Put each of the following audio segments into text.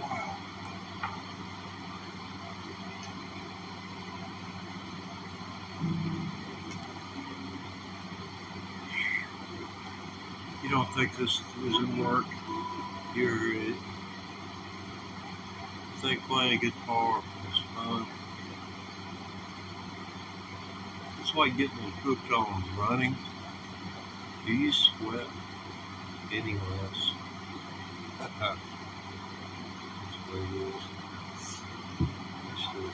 Wow. You don't think this doesn't work? You're think playing guitar is fun. It's like getting hooked on running. Do you sweat any less? That's what it is. Let's do it.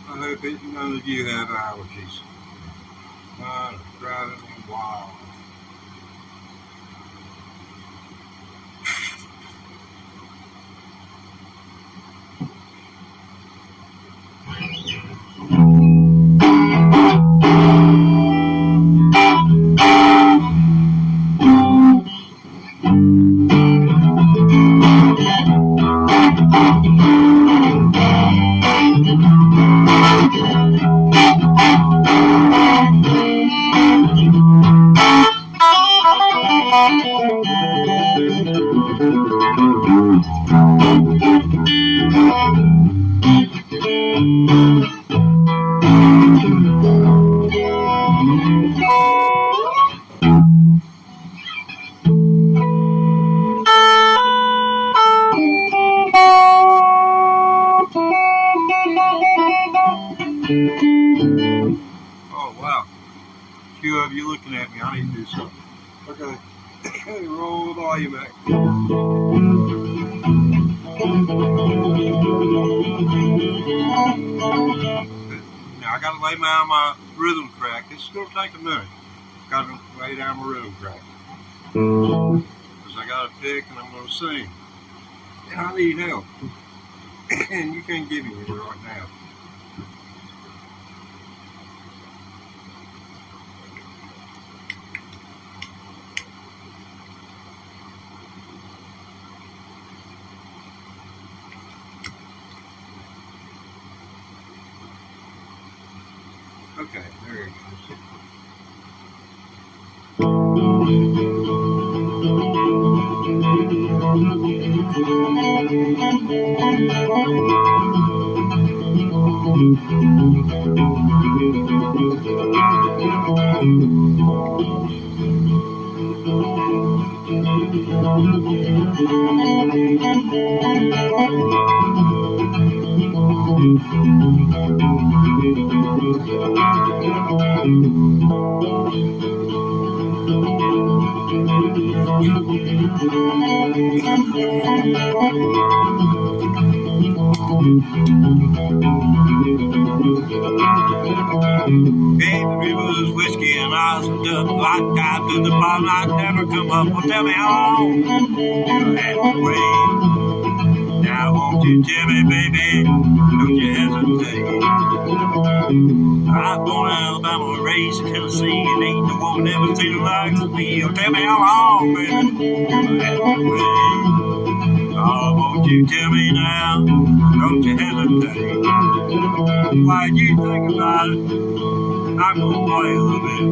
I hope none of you have allergies. It's driving me wild. Oh wow, a few of you looking at me. I need to do something. Okay, roll the volume back. Now I gotta lay down my rhythm crack. It's gonna take a minute. Gotta lay down my rhythm crack. Because I got a pick and I'm gonna sing. And I need help. And you can't give me any right now. Okay, there it goes. Gave the rivers whiskey and ice and duck. Like dive to the bottom, I'd never come up. Well, tell me how long you had to wait. Now won't you tell me, baby, don't you hesitate. I was born in Alabama, raised in Tennessee, and ain't no woman ever seen the likes of me. Oh, tell me how long, baby, you had to wait. Oh, won't you tell me now, don't you hesitate. Why you think about it, I'm gonna play a little bit.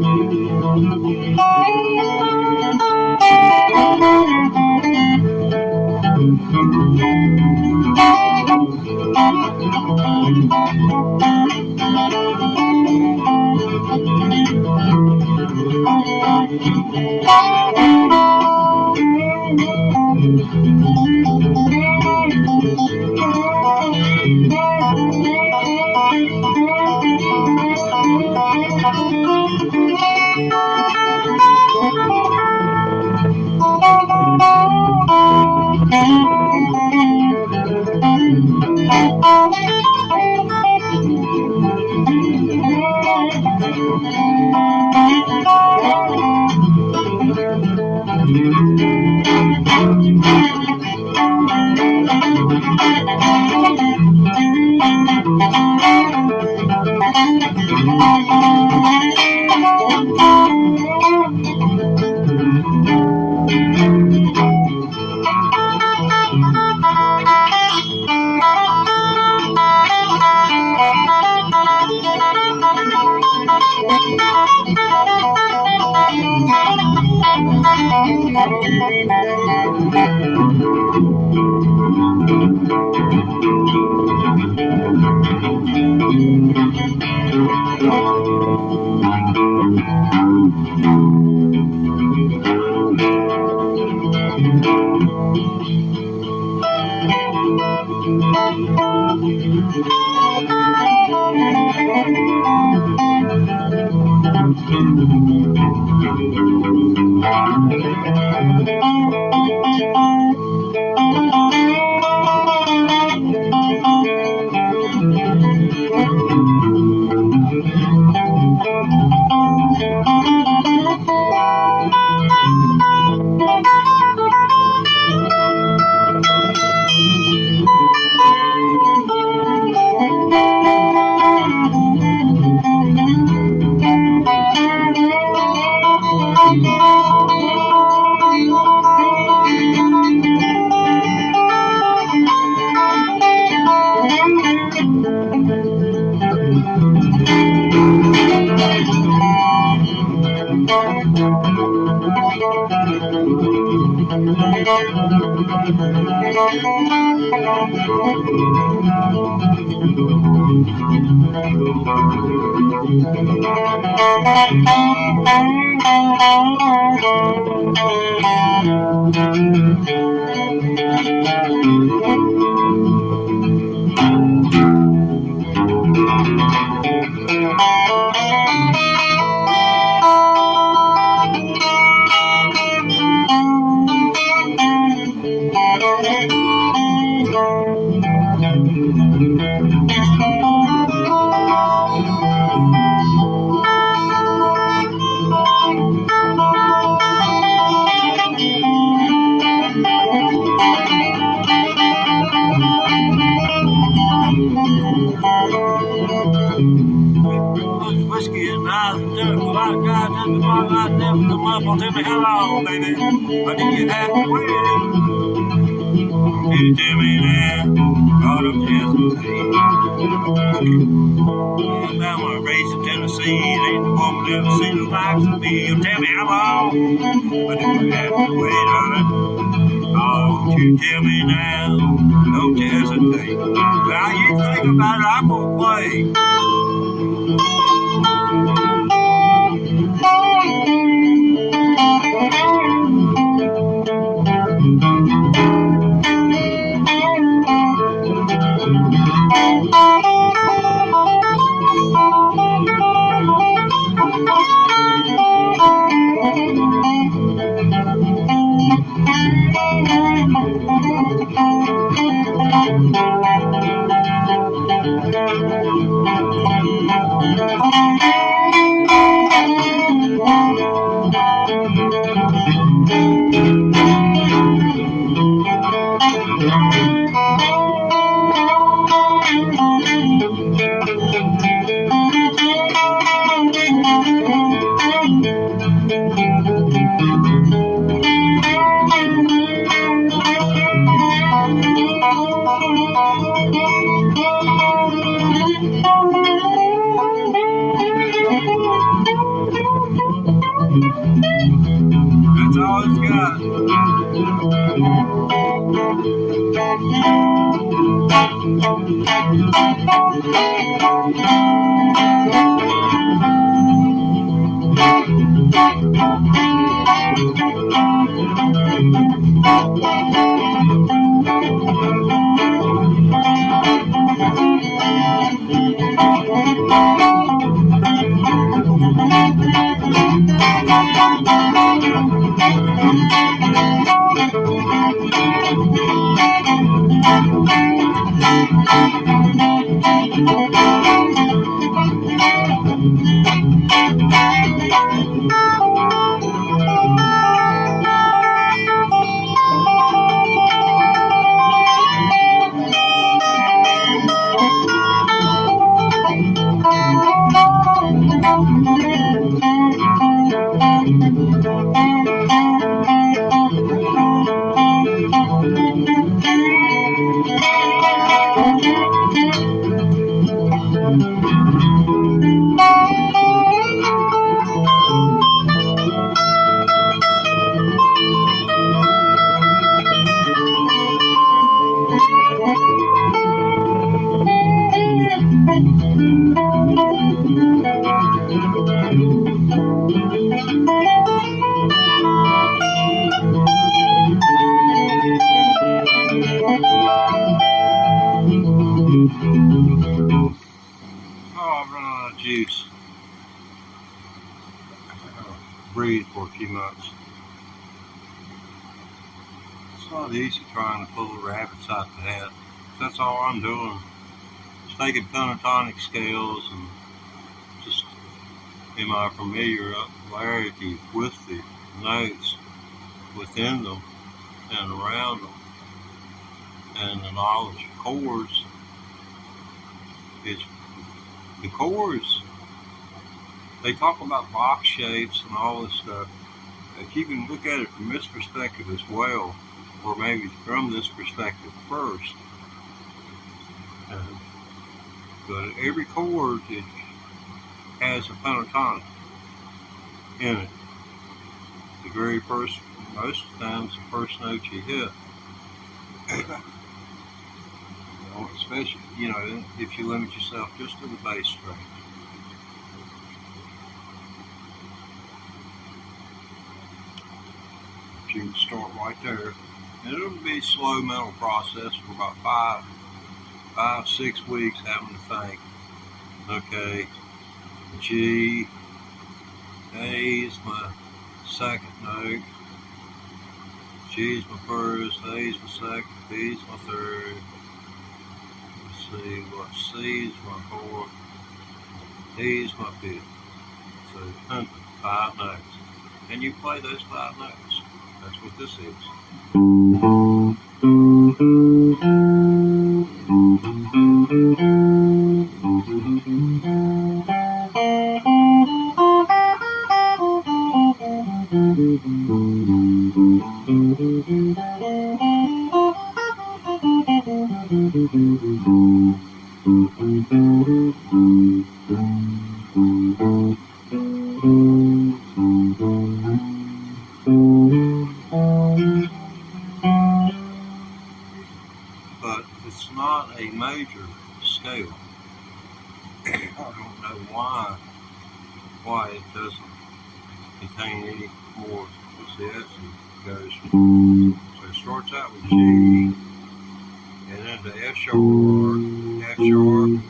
Whiskey and ice and dirt. Well, I got to the bottom, I'd never come up. Well, tell me how long, baby, or did you have to wait? Did you tell me now, or don't you hesitate? Alabama, raised in Tennessee, ain't the woman ever seen the likes of me. You tell me how long, or did you have to wait on it? Oh, won't you tell me now, don't you hesitate. Now you think about it, I'm gonna play. Oh, I've run out of juice. Breathe for a few months. It's not easy trying to pull the rabbits out the hat. That's all I'm doing. Just taking pentatonic scales and just in my familiarity with the notes within them and around them, and the knowledge of chords. It's the chords. They talk about box shapes and all this stuff. If you can look at it from this perspective as well, or maybe from this perspective first, but every chord it has a pentatonic in it. The very first, most of the times, the first note you hit. Especially, if you limit yourself just to the bass string. You can start right there. And it'll be a slow mental process for about 5-6 weeks, having to think, okay, G, A is my second note, G is my first, A is my second, B is my third. See what C is my fourth, D is my fifth. So 5 notes. And you play those 5 notes. That's what this is. But it's not a major scale. I don't know why it doesn't contain any more. Let's see, that's it goes. So it starts out with G, and then to F sharp to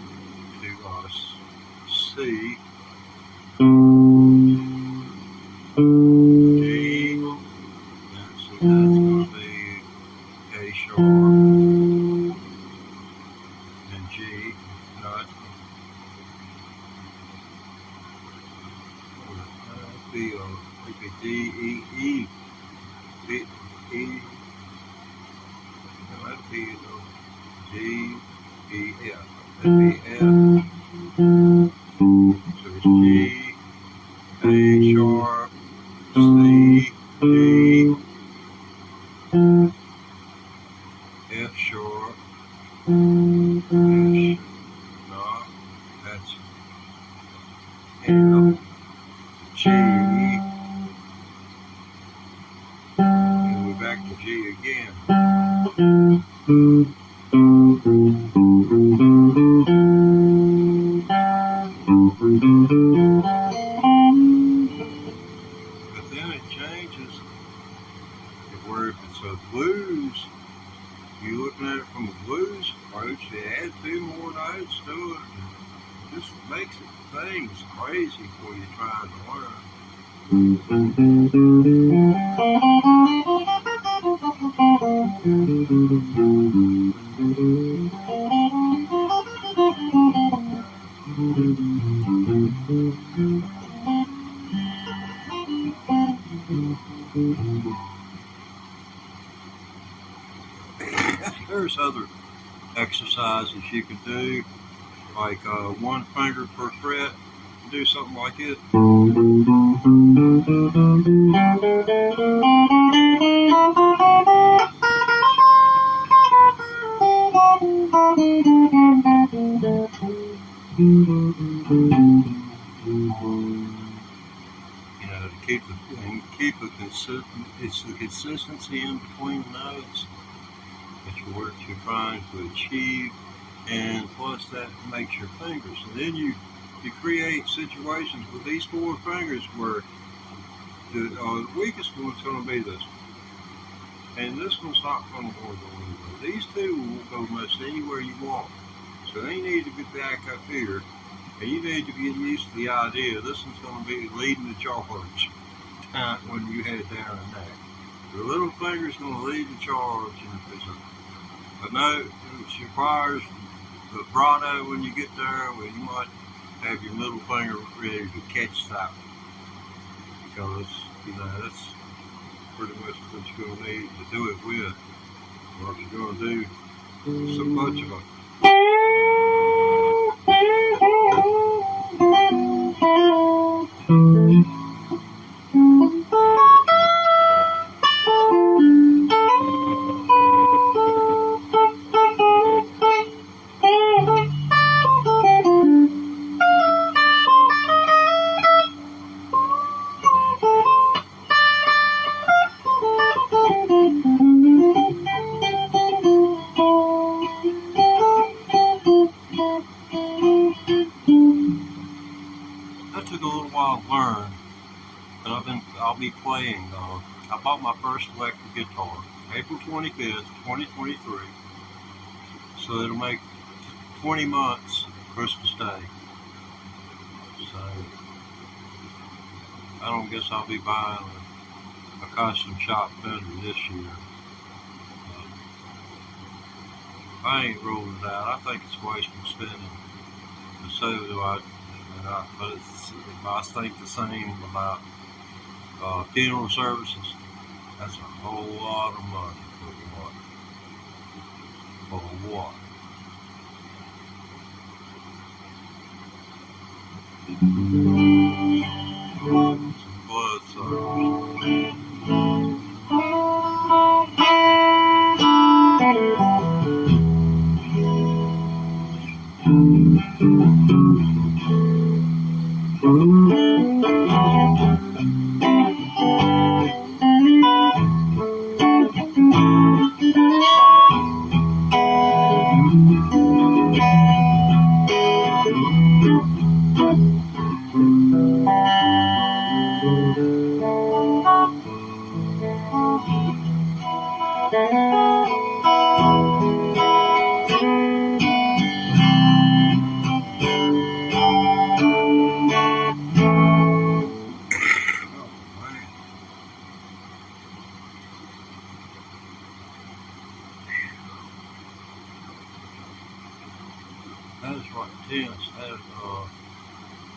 C, G, and so that's going to be A sharp, and G, no, it'd be D, E, E, B, E, no, that'd be D, E, F, that'd be F, so it's G, A sharp, C, D, F sharp, no, that's F, G, and we're back to G again. But then it changes where if it's a blues, you're looking at it from a blues approach, you add 2 more notes to it. It just makes things crazy for you trying to learn. There's other exercises you can do, like one finger per fret. Do something like it. Keep a consistent. It's the consistency in between the notes that you're trying to achieve, and plus that makes your fingers. And then you create situations with these 4 fingers where the weakest one's going to be this one, and this one's not going to go anywhere. These 2 will go most anywhere you want. So they need to get back up here, and you need to get used to the idea this one's going to be leading the charge when you head down the neck. The little finger's going to lead the charge, and if there's a note which requires the vibrato when you get there, well, you might have your middle finger ready to catch that one, because that's pretty much what you're going to need to do it with, or if you're going to do so much of a learn, and I'll be playing. I bought my first electric guitar April 25th, 2023. So it'll make 20 months Christmas Day. So I don't guess I'll be buying a custom shop Fender this year. I ain't rolling it out. I think it's wasteful spending. And so do I. But I think the same about funeral services. That's a whole lot of money for what? Some blood service. That is right tense.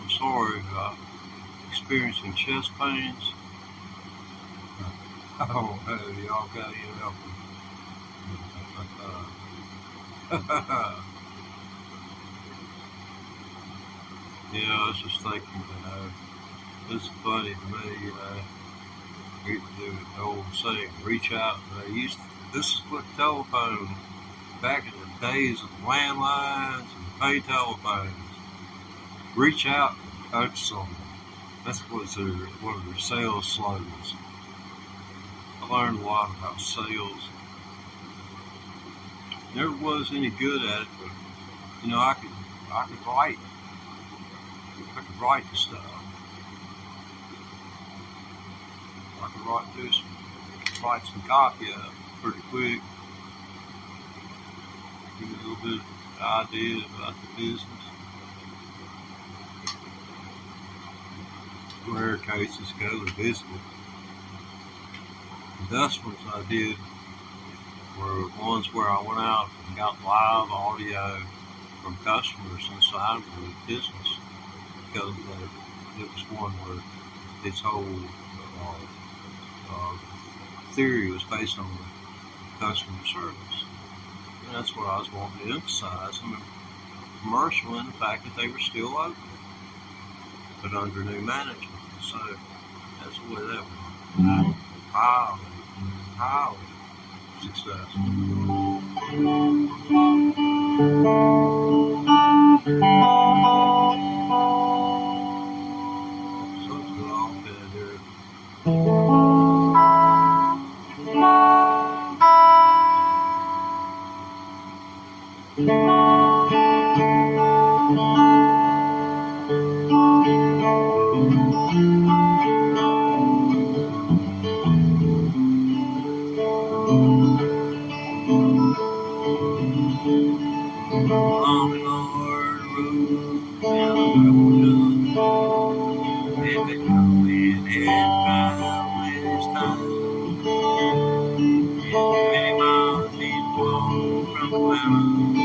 I'm sorry about experiencing chest pains. I don't know, y'all got to help me. I was just thinking, this is funny to me, the old saying, reach out. This is what telephone, back in the days of landlines and pay telephones, reach out and touch someone. That's one of their sales slogans. I learned a lot about sales. Never was any good at it, but I could write. I could write the stuff. I could write some copy up pretty quick. Give me a little bit of idea about the business. Rare cases go to visit. The best ones I did were ones where I went out and got live audio from customers inside of the business, because it was one where this whole theory was based on customer service. And that's what I was wanting to emphasize in the commercial, and the fact that they were still open, but under new management. So that's the way that went. Highly successful. So it's good all been here. On the hard road down the road, and the coming had found his time. Many miles he'd walked from the mountain,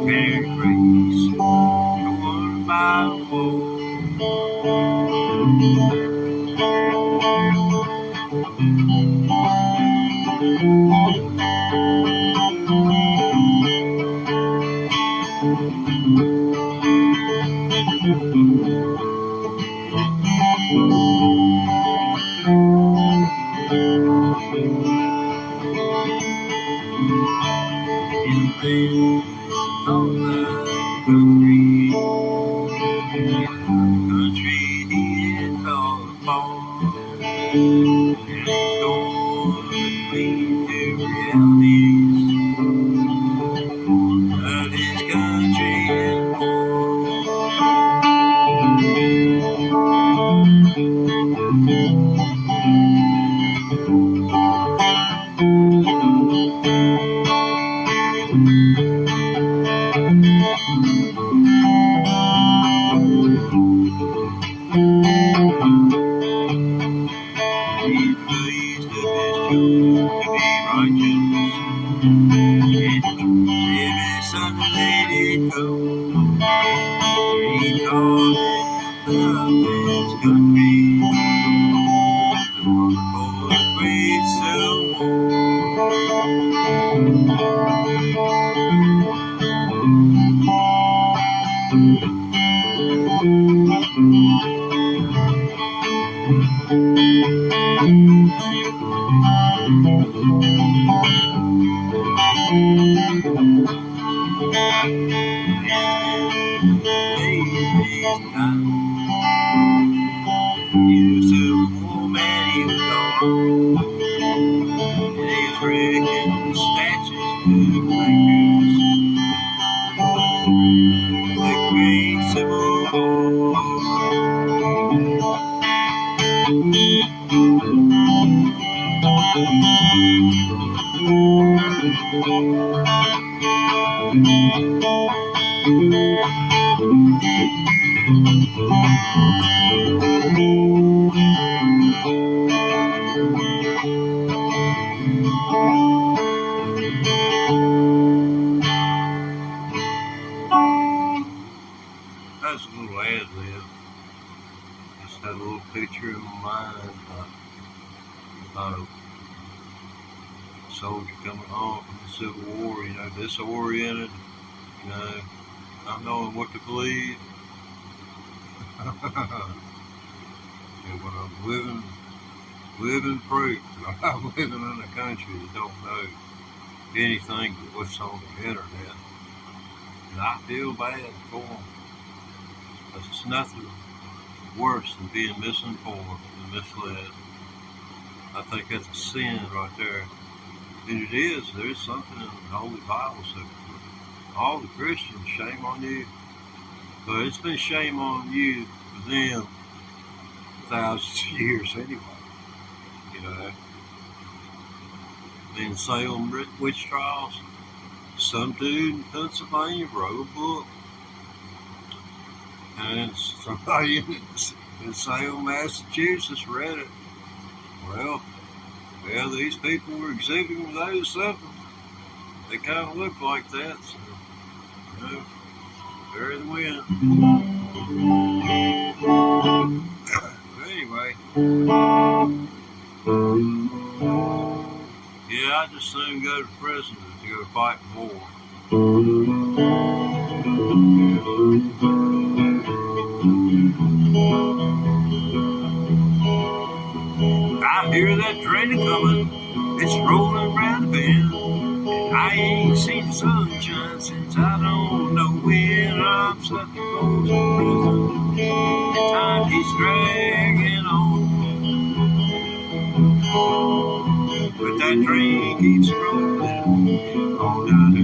carrying grace, going by the wall. That's a little ad-lib. Just had a little picture in my mind about a soldier coming home from the Civil War, disoriented, not knowing what to believe. When I'm living proof that I'm living in a country that don't know anything but what's on the internet. And I feel bad for them. Because it's nothing worse than being misinformed and misled. I think that's a sin right there. And it is. There's something in the Holy Bible says, all the Christians, shame on you. But it's been shame on you for them thousands of years anyway. In Salem witch trials, some dude in Pennsylvania wrote a book. And somebody in Salem, Massachusetts read it. Well, these people were exhibiting those symptoms. They kind of look like that, so, there they went. But anyway, I'd just soon go to prison to go fight war. I hear that train coming, it's rolling round the bend. I ain't seen the sunshine since I don't know when. I'm stuck in prison, and time keeps dragging on. But that train keeps rolling all down to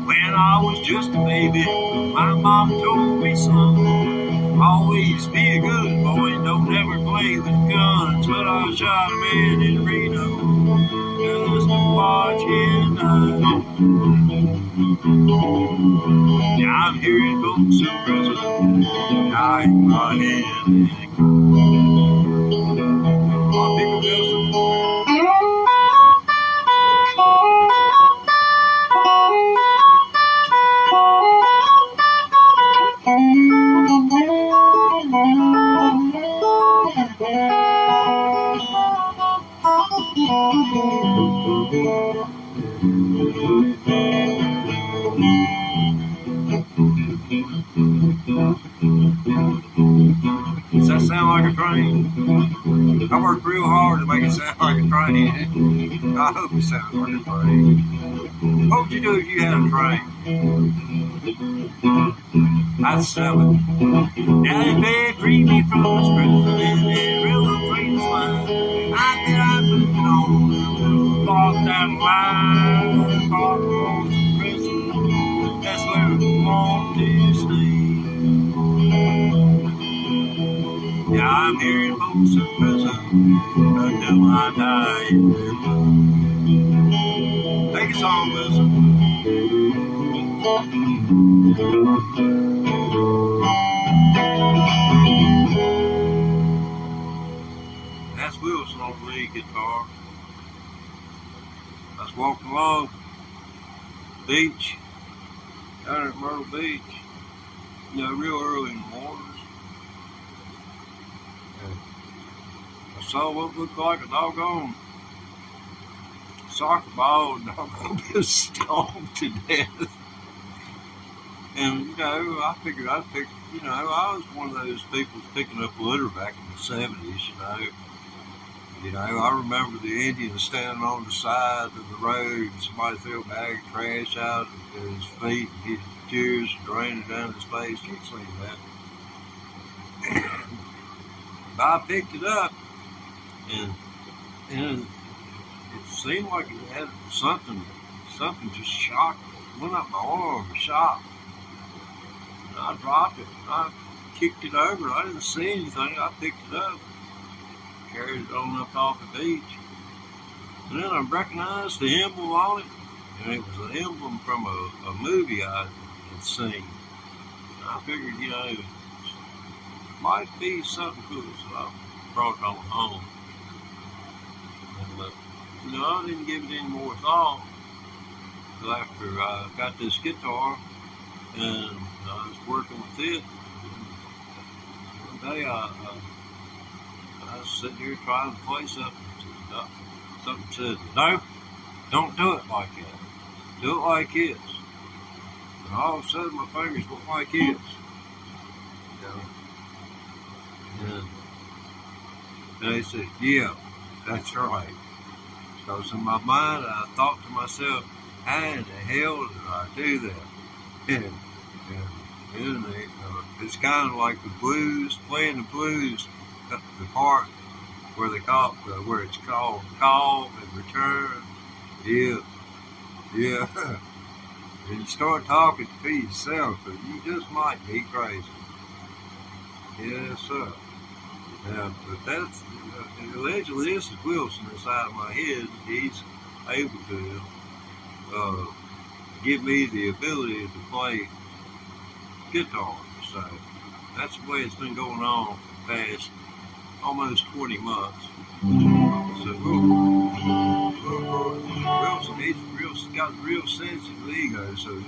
When I was just a baby, my mom told me, son, always be a good boy and don't ever play with guns. But I shot a man in Reno just watching us. Yeah, I'm hearing folks in prison dying my head. Oh, Pickle Wilson. Does that sound like a train? I worked real hard to make it sound like a train. I hope it sounds like a train. What would you do if you had a train? I'd sell it. Now they free me from this prison and railroad train is mine. I bet I'd move it on. Walk that line, walk across the prison. That's where we want to stay. Yeah, I'm hearing folks in prison until I die. Take a song, Wilson. That's Wilson on the lead guitar. I was walking along the beach, down at Myrtle Beach, you know, real early in the mornings. I saw what looked like a doggone soccer ball and doggone been stomped to death. And, you know, I figured I'd pick, you know, I was one of those people picking up litter back in the 70s, you know. You know, I remember the Indians standing on the side of the road and somebody threw a bag of trash out at his feet and his tears draining down his face. You've seen that. But I picked it up and it seemed like it had something just shocked me. Went up my arm and shot me. And I dropped it. I kicked it over. I didn't see anything. I picked it up, carried it on up off the beach. And then I recognized the emblem on it. And it was an emblem from a movie I had seen. And I figured, you know, it might be something cool. So I brought it on home. And, you know, I didn't give it any more thought until after I got this guitar and I was working with it. One day I was sitting here trying to play something. Something said, no, don't do it like that. Do it like this. And all of a sudden my fingers went like this. And they said, yeah, that's right. So in my mind, I thought to myself, how in the hell did I do that? And it's kind of like the blues, playing the blues, the part where they call where it's called call and return. Yeah. And you start talking to yourself, but you just might be crazy. Yes, sir. Yeah, but that's allegedly this is Wilson inside of my head. He's able to give me the ability to play guitar. So that's the way it's been going on for the past almost 20 months. So Wilson, he's got a real sensitive ego, so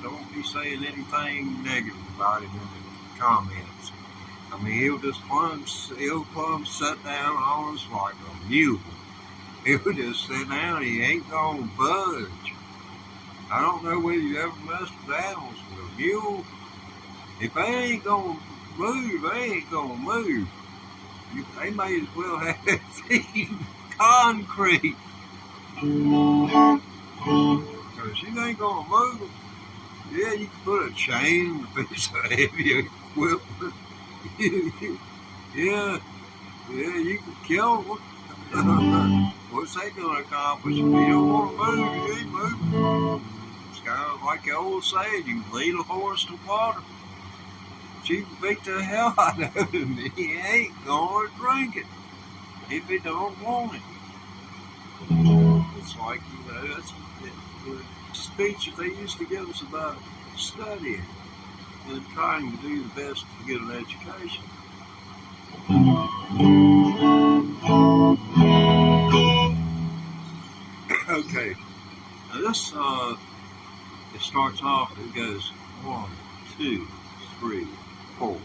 don't be saying anything negative about him in the comments. I mean, he'll plumb sit down almost like a mule. He'll just sit down, he ain't gonna budge. I don't know whether you ever messed with animals, but a mule, if they ain't gonna move, they ain't gonna move. They may as well have their feet in concrete. Because you ain't gonna move them. Yeah, you can put a chain on a piece of heavy equipment. yeah, you can kill them. What's that gonna accomplish? If you don't want to move, you ain't moving. It's kind of like the old saying, you can lead a horse to water, but you can beat the hell out of him. He ain't gonna drink it if he don't want it. It's like, that's the speech that they used to give us about studying and trying to do the best to get an education. Okay, now this, it starts off, it goes 1, 2, 3, 4.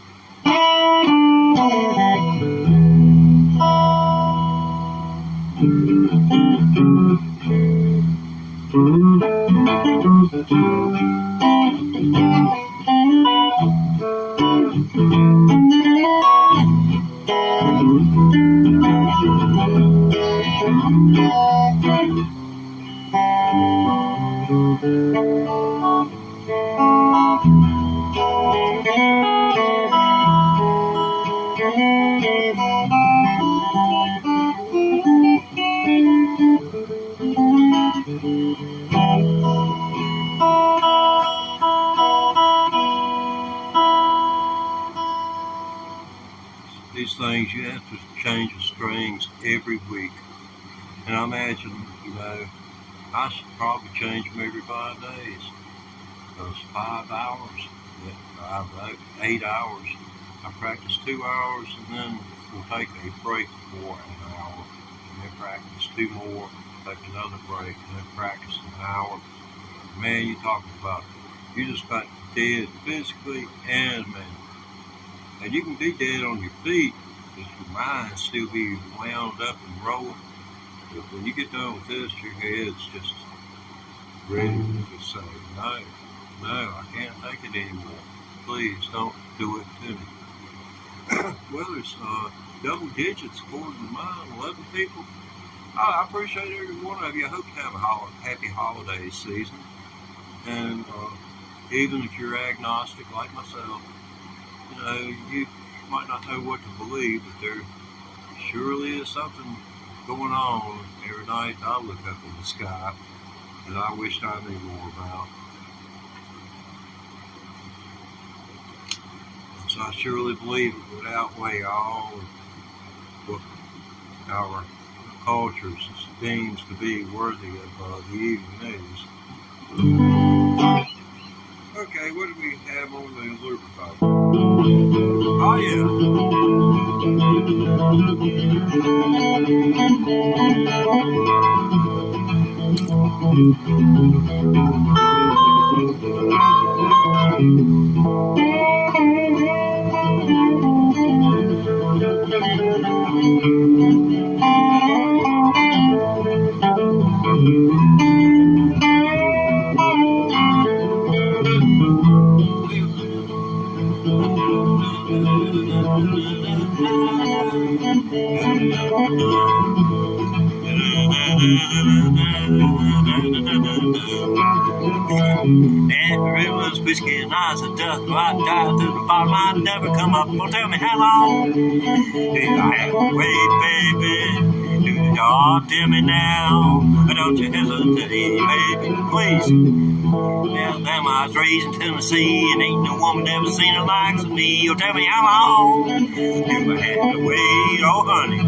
These things, you have to change the strings every week. And I imagine, I should probably change them every 5 days. Those 5 hours, 8 hours. I practice 2 hours and then we'll take a break for an hour. And then practice 2 more, take another break, and then practice an hour. Man, you're talking about, you just got dead physically and mentally. And you can be dead on your feet, but your mind still be wound up and rolling. But when you get done with this, your head's just ready to say, no, I can't take it anymore. Please don't do it to me. Well, there's double digits according to mine, 11 people. I appreciate every one of you. I hope you have a happy holiday season. And even if you're agnostic like myself, you might not know what to believe, but there surely is something going on every night I look up in the sky that I wished I knew more about. So I surely believe it would outweigh all of what our culture deems to be worthy of the evening news. Okay, what do we have on the lubricant? Oh Every was whiskey and I said, duck, right down to the bottom. I'd never come up. Well, tell me how long did I have to wait, baby? Do the job, tell me now. Don't you hesitate, baby, please. Now, them I was raised in Tennessee, and ain't no woman ever seen the likes of me. You'll tell me how long do I have to wait, oh honey?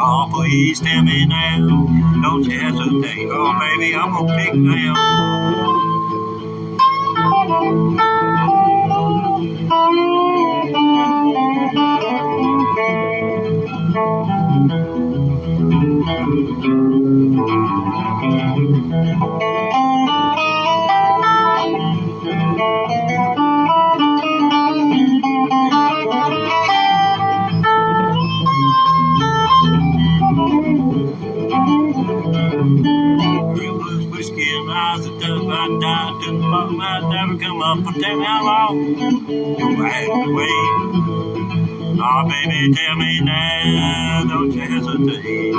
Oh, please tell me now. Don't you hesitate, oh baby, I'm gonna pick now. but might never come up. But tell me how long you'll have to wait. Oh, baby, tell me now, don't you hesitate.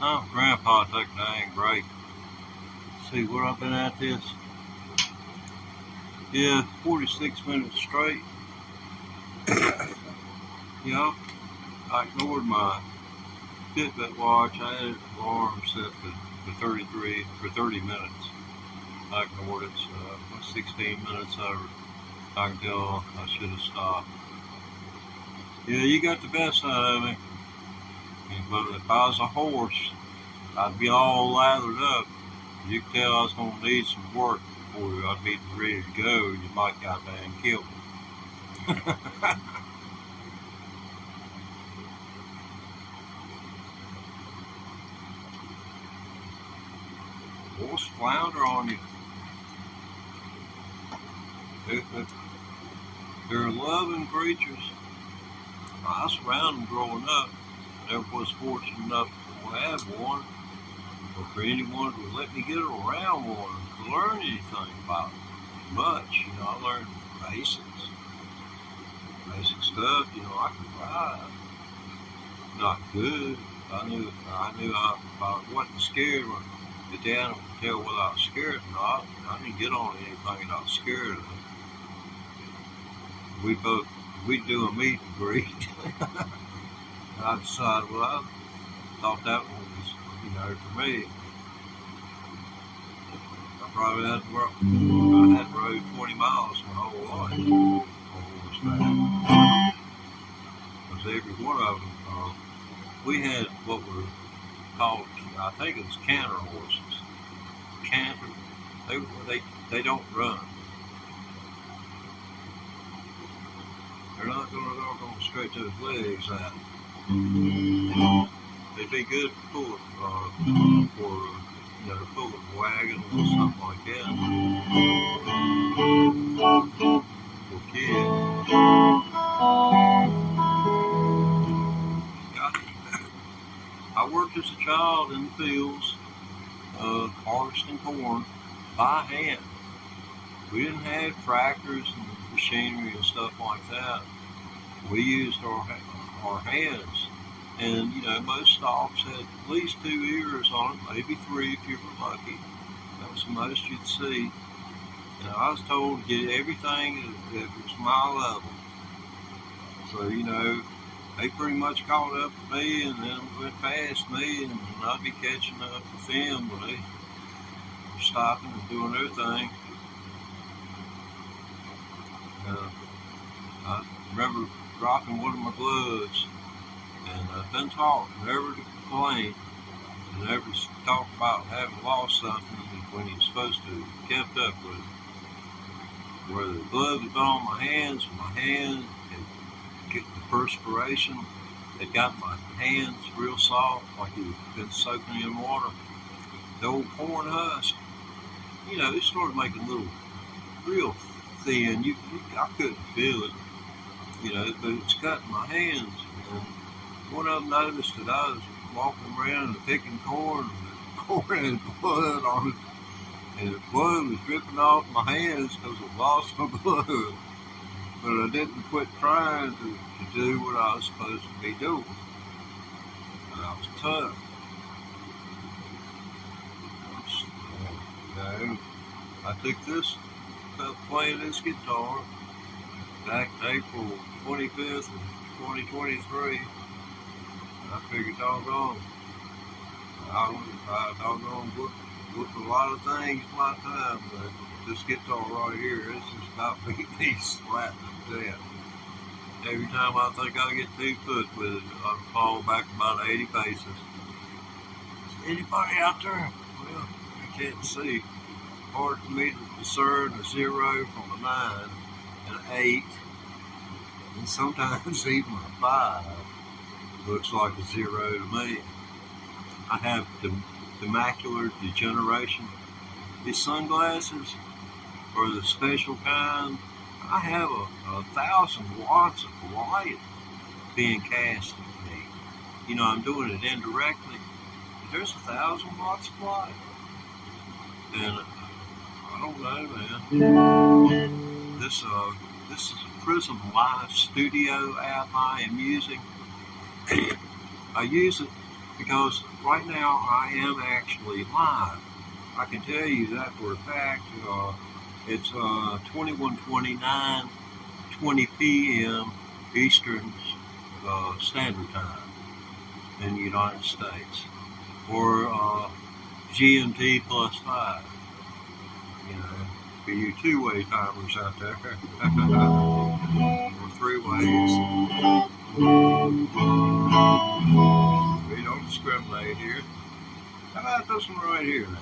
Oh, Grandpa took a dang break. See what I've been at this? Yeah, 46 minutes straight. Yeah, I ignored my Fitbit watch. I had an alarm set to 30 minutes. I ignored it, so 16 minutes over. I can tell I should have stopped. Yeah, you got the best out of me. But if I was a horse, I'd be all lathered up. You could tell I was going to need some work before I'd be ready to go. You might goddamn kill me. Horse flounder on you. They're loving creatures. I was around them growing up. Never was fortunate enough to have one, or for anyone to let me get around one to learn anything about it. Much, I learned basics. stuff, you know, I could ride. Not good. I knew if I wasn't scared when the dad would tell whether I was scared or not. I didn't get on anything that I was scared of. We'd do a meet and greet. And I decided, well, I thought that one was, you know, for me. I probably hadn't rode 20 miles my whole life on horseback. Because every one of them, we had what were called, I think it was canter horses. Canter, they don't run. They're not going to go straight to his legs out. They'd be good for pulling, you know, pulling a wagon or something like that. For kids. I worked as a child in the fields, harvesting corn by hand. We didn't have tractors and machinery and stuff like that. We used our hands, and you know, most stalks had at least 2 ears on it, maybe 3 if you were lucky. That was the most you'd see. And I was told to get everything that was my level. So you know, they pretty much caught up with me and then went past me, and I'd be catching up with them when they were stopping and doing their thing. I remember dropping one of my gloves, and I've been taught never to complain and never talk about having lost something when you're supposed to have kept up with it. Where the glove had been on my hands had get the perspiration, it got my hands real soft, like you've been soaking in water. The old corn husk, you know, it started making little, real thin. I couldn't feel it, you know, but it's cutting my hands. And one of them noticed that I was walking around and picking corn, and the corn had blood on it, and the blood was dripping off my hands because I lost my glove. But I didn't quit trying to do what I was supposed to be doing. And I was tough. I took this up playing this guitar back April 25th of 2023. I figured, doggone, I whooped a lot of things in my time, but this guitar right here, this is about beating me flat to death. Every time I think I get 2 foot with it, I fall back about 80 paces. Is anybody out there? Well, I can't see. Hard for me to discern a 0 from a 9 and an 8, and sometimes even a 5 looks like a 0 to me. I have the macular degeneration. These sunglasses are the special kind. I have 1,000 watts of light being cast at me. You know, I'm doing it indirectly. But there's 1,000 watts of light. And I don't know, man. This is a Prism Live Studio app I am using. I use it because right now I am actually live. I can tell you that for a fact. It's 21:29, 20 p.m. Eastern Standard Time in the United States, or GMT +5. You know, for you 2-way timers out there, or 3 ways. We don't discriminate here. How about this one right here now?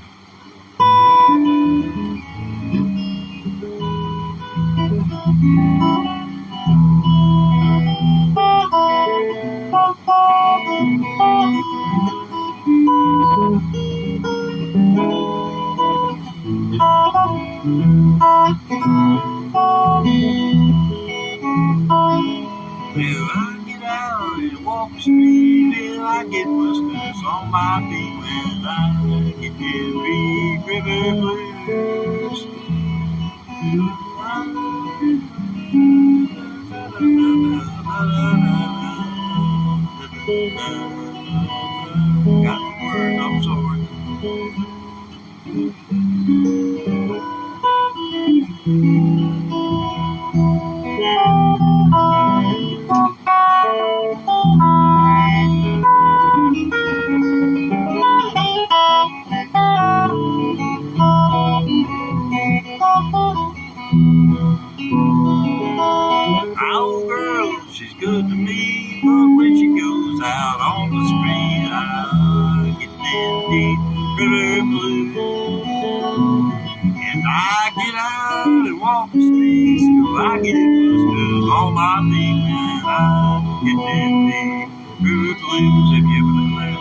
Well, I get out and walk the street, and I get blisters on my feet when I get Big River Blues. Got the word, I'm sorry. My old girl, she's good to me, but when she goes out on the street, I get them deep river blues. And I get out and walk the streets till I get blisters on my feet, and I get them deep river blues. Have you ever been there?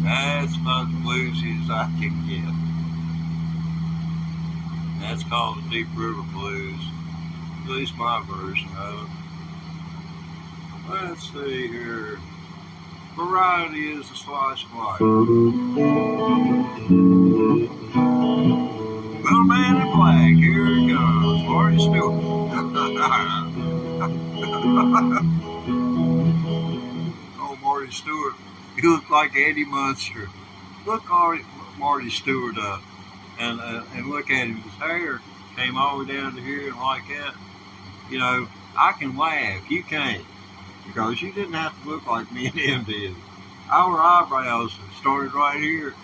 That's about the bluesy as I can get. That's called the Deep River Blues. At least my version of it. Let's see here. Variety is the slice of life. Little man in black, here he comes, Marty Stewart. Oh, Marty Stewart, he looked like Eddie Munster. Look Marty Stewart up, and look at him. His hair came all the way down to here and like that. You know, I can laugh, you can't, because you didn't have to look like me and him did. Our eyebrows started right here.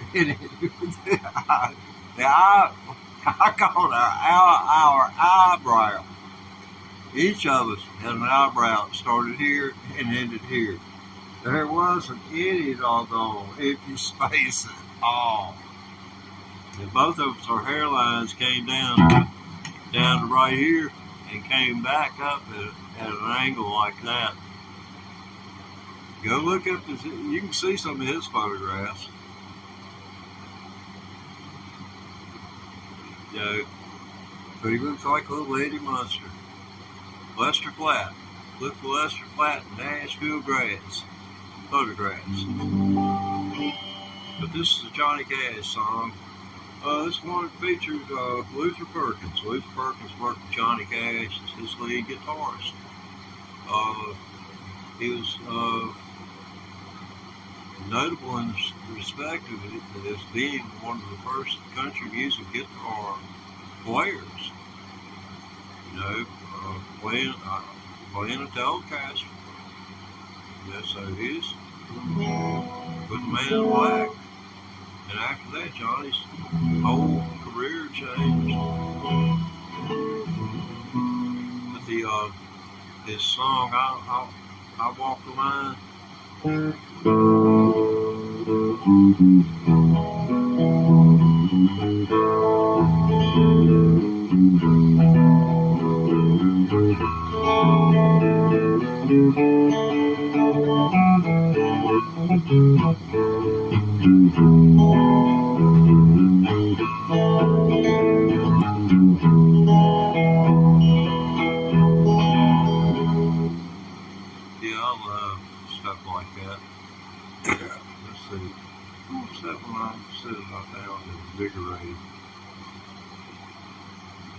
I call it our eyebrow. Each of us had an eyebrow that started here and ended here. There wasn't any doggone empty space at all. And both of us, our hairlines came down to right here and came back up at an angle like that. Go look up this, you can see some of his photographs. You know, but he looks like a little Eddie Munster. Lester Platt. Look for Lester Platt in Nashville grass. Photographs. But this is a Johnny Cash song. This one features Luther Perkins. Luther Perkins worked with Johnny Cash as his lead guitarist. He was notable in respect of it as being one of the first country music guitar players. You know, playing a Telecaster. Yes, so it is. With the Man in Black. And after that, Johnny's whole career changed. But his song, I Walk the Line. Yeah, I love stuff like that. Let's see. What's that one I said about that on Invigorated?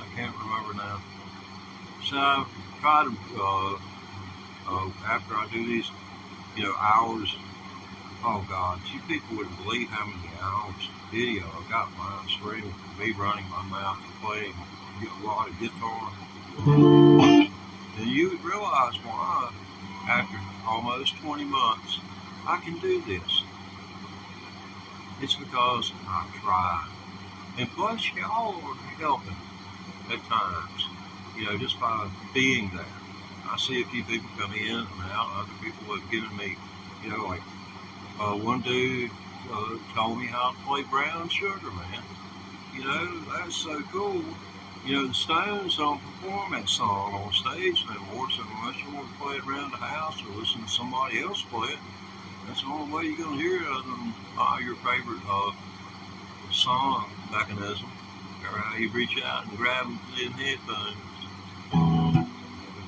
I can't remember now. So I try to, after I do these, you know, hours, oh God, you people wouldn't believe how many hours video I got mine streaming, me running my mouth and playing a lot of guitar. And you would realize why, after almost 20 months, I can do this. It's because I try. And plus, y'all are helping at times, you know, just by being there. I see a few people come in and out. Other people have given me, you know, like one dude told me how to play Brown Sugar, man. You know, that's so cool. You know, the Stones don't perform that song on stage anymore, so unless you want to play it around the house or listen to somebody else play it, that's the only way you're going to hear it other than your favorite song mechanism, or how you reach out and grab them in headphones.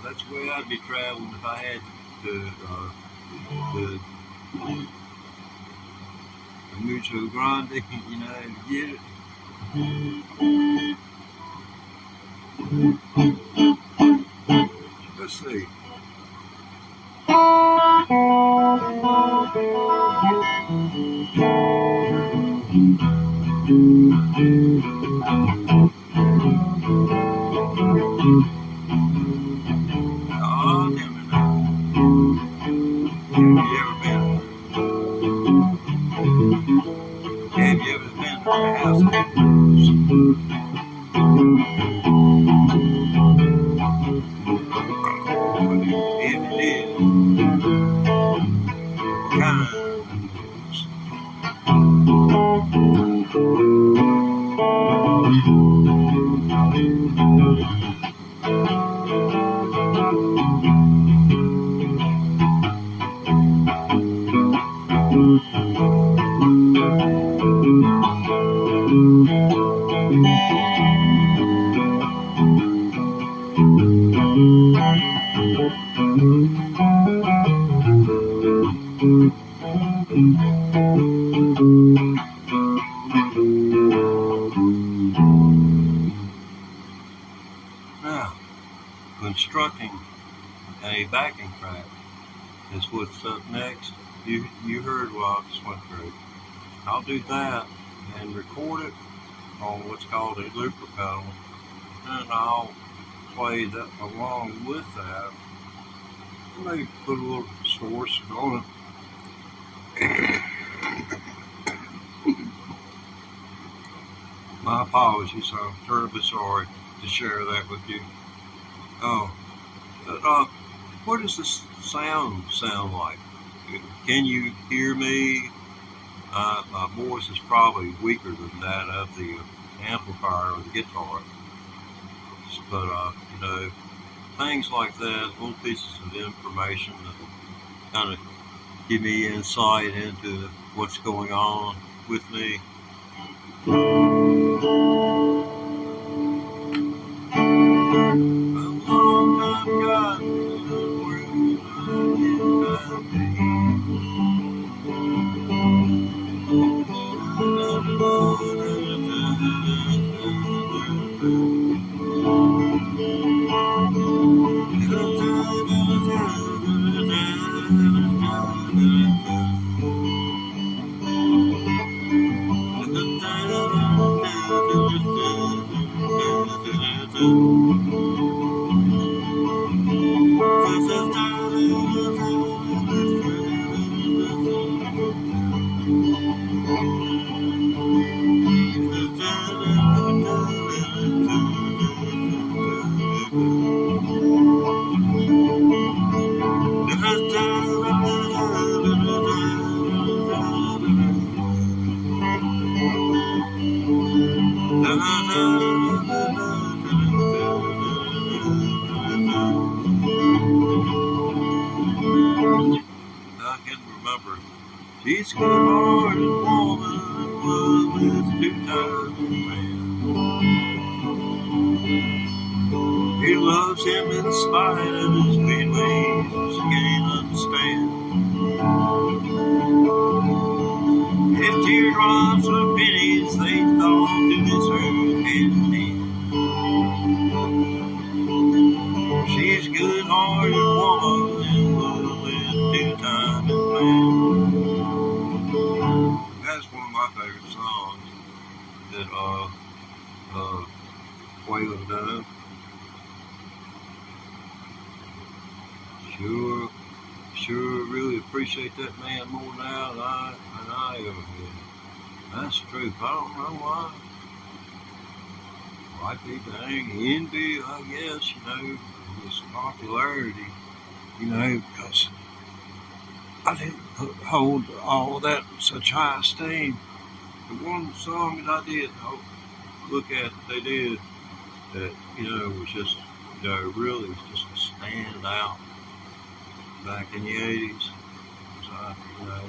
That's the way I'd be traveling if I had the mucho grande, you know, to get it. Let's see. Have you ever been to the house? If you did, what kind of Now, constructing a backing track is what's up next. You heard what I just went through. I'll do that and record it on what's called a looper pedal, and I'll play that along with that. Maybe put a little distortion on it. My apologies, I'm terribly sorry to share that with you. But what does this sound like? Can you hear me? My voice is probably weaker than that of the amplifier or the guitar. But, you know, things like that, little pieces of information that will kind of give me insight into what's going on with me. I can remember. She's a good-hearted woman in love with a two-time man. He loves him in spite of his weird ways, she can't understand. If teardrops were pennies, they fall to his hurt hand in hand. She's a good-hearted woman in love with a two-time man. That's one of my favorite songs that Waylon done. Sure, really appreciate that man more now than I ever did. That's the truth. I don't know why. White people envy, I guess, you know, this popularity, you know, because I didn't hold all of that in such high esteem. The one song that I did look at, they did that, you know, was just, you know, really just a stand out back in the 80s. So, you know.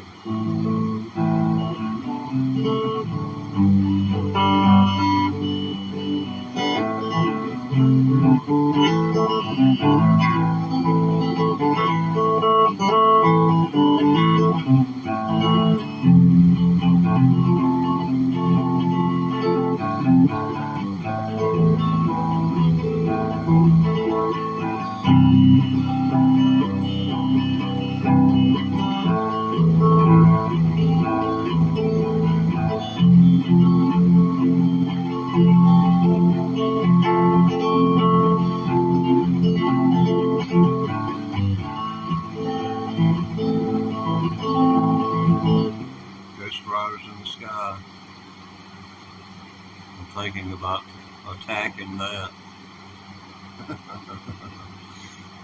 Ghost Riders in the Sky. I'm thinking about attacking that.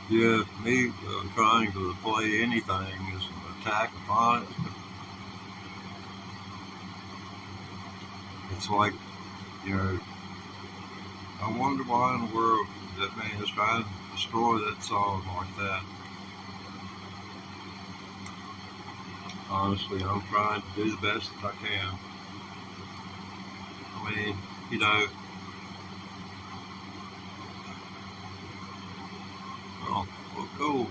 Yeah, me trying to play anything is an attack upon it. It's like, you know, I wonder why in the world that man is trying to destroy that song like that. Honestly, I'm trying to do the best that I can. I mean, you know, well, cool.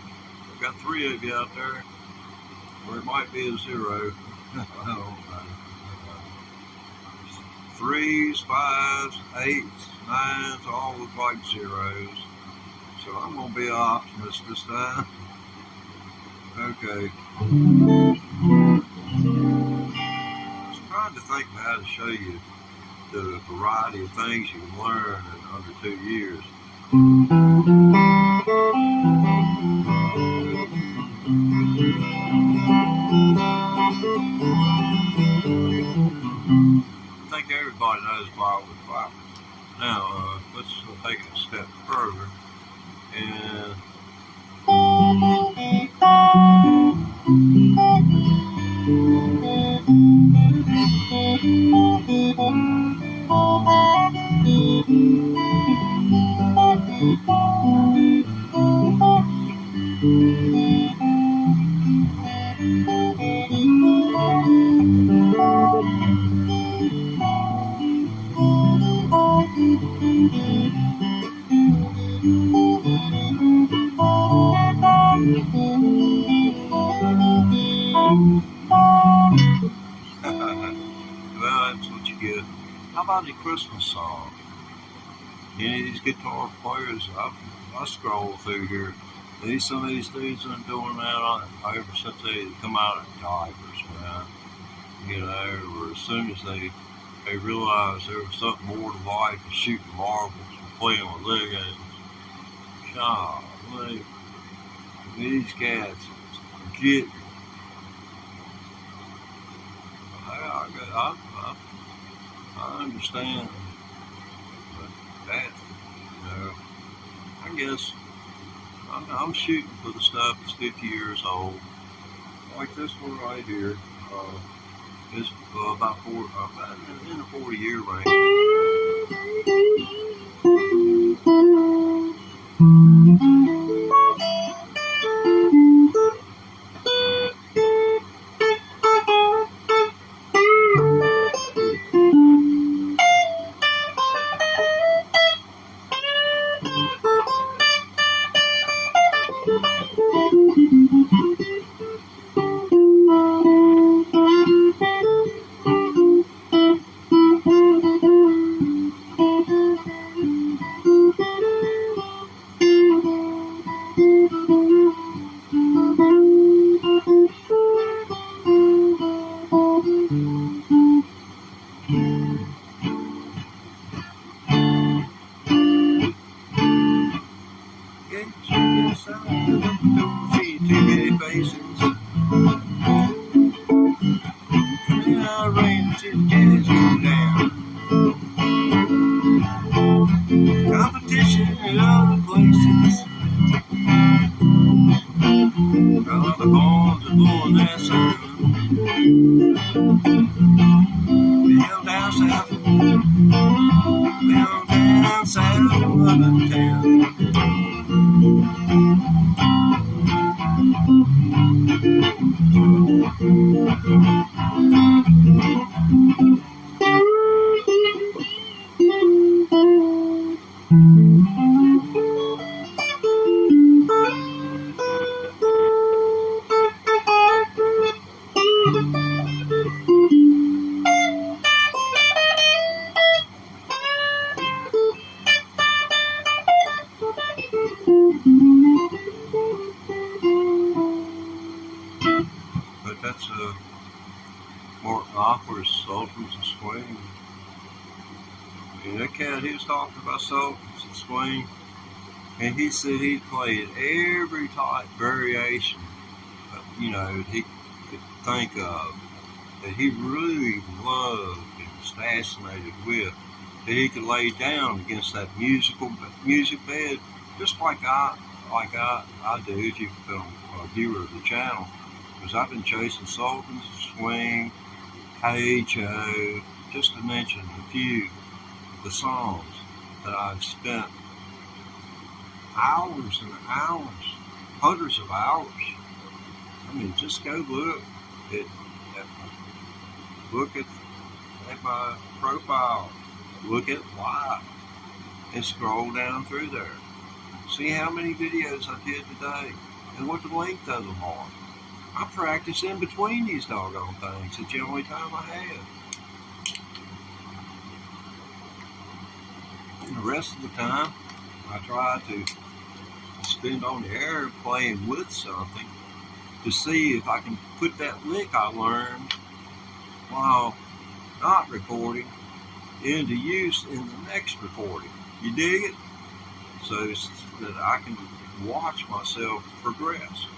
I've got 3 of you out there, or it might be a 0. I don't know. 3s, 5s, 8s, 9s, all look like 0s. So I'm going to be an optimist this time. Okay. I was trying to think of how to show you the variety of things you can learn in under 2 years. I think everybody knows why with fire. Now, let's take it a step further and well, that's what you get. How about a Christmas song? Any of these guitar players, I scroll through here. Some of these dudes have been doing that ever since they come out of diapers, man. You know, or as soon as they realized there was something more to life than shooting marbles and playing with Legos. Golly, these cats get me. I understand, but that, you know, I guess I'm shooting for the stuff that's 50 years old, like this one right here. It's about in the 40-year range. Competition in other places. The boys are blowing their sound. Down south, down south. 7 and 10. But that's more awkward sultans and swing. And that cat, he was talking about sultans and swing, and he said he played every type variation, you know, he could think of, that he really loved and was fascinated with, that he could lay down against that music bed, just like I do, if you've been a viewer of the channel, because I've been chasing sultans, swing, Hey Joe, just to mention a few of the songs that I've spent hours and hours, hundreds of hours. I mean, just go look at my profile, look at live, and scroll down through there. See how many videos I did today and what the length of them are. I practice in between these doggone things. It's the only time I have. And the rest of the time, I try to spend on the air playing with something to see if I can put that lick I learned while not recording into use in the next recording. You dig it? So that I can watch myself progress.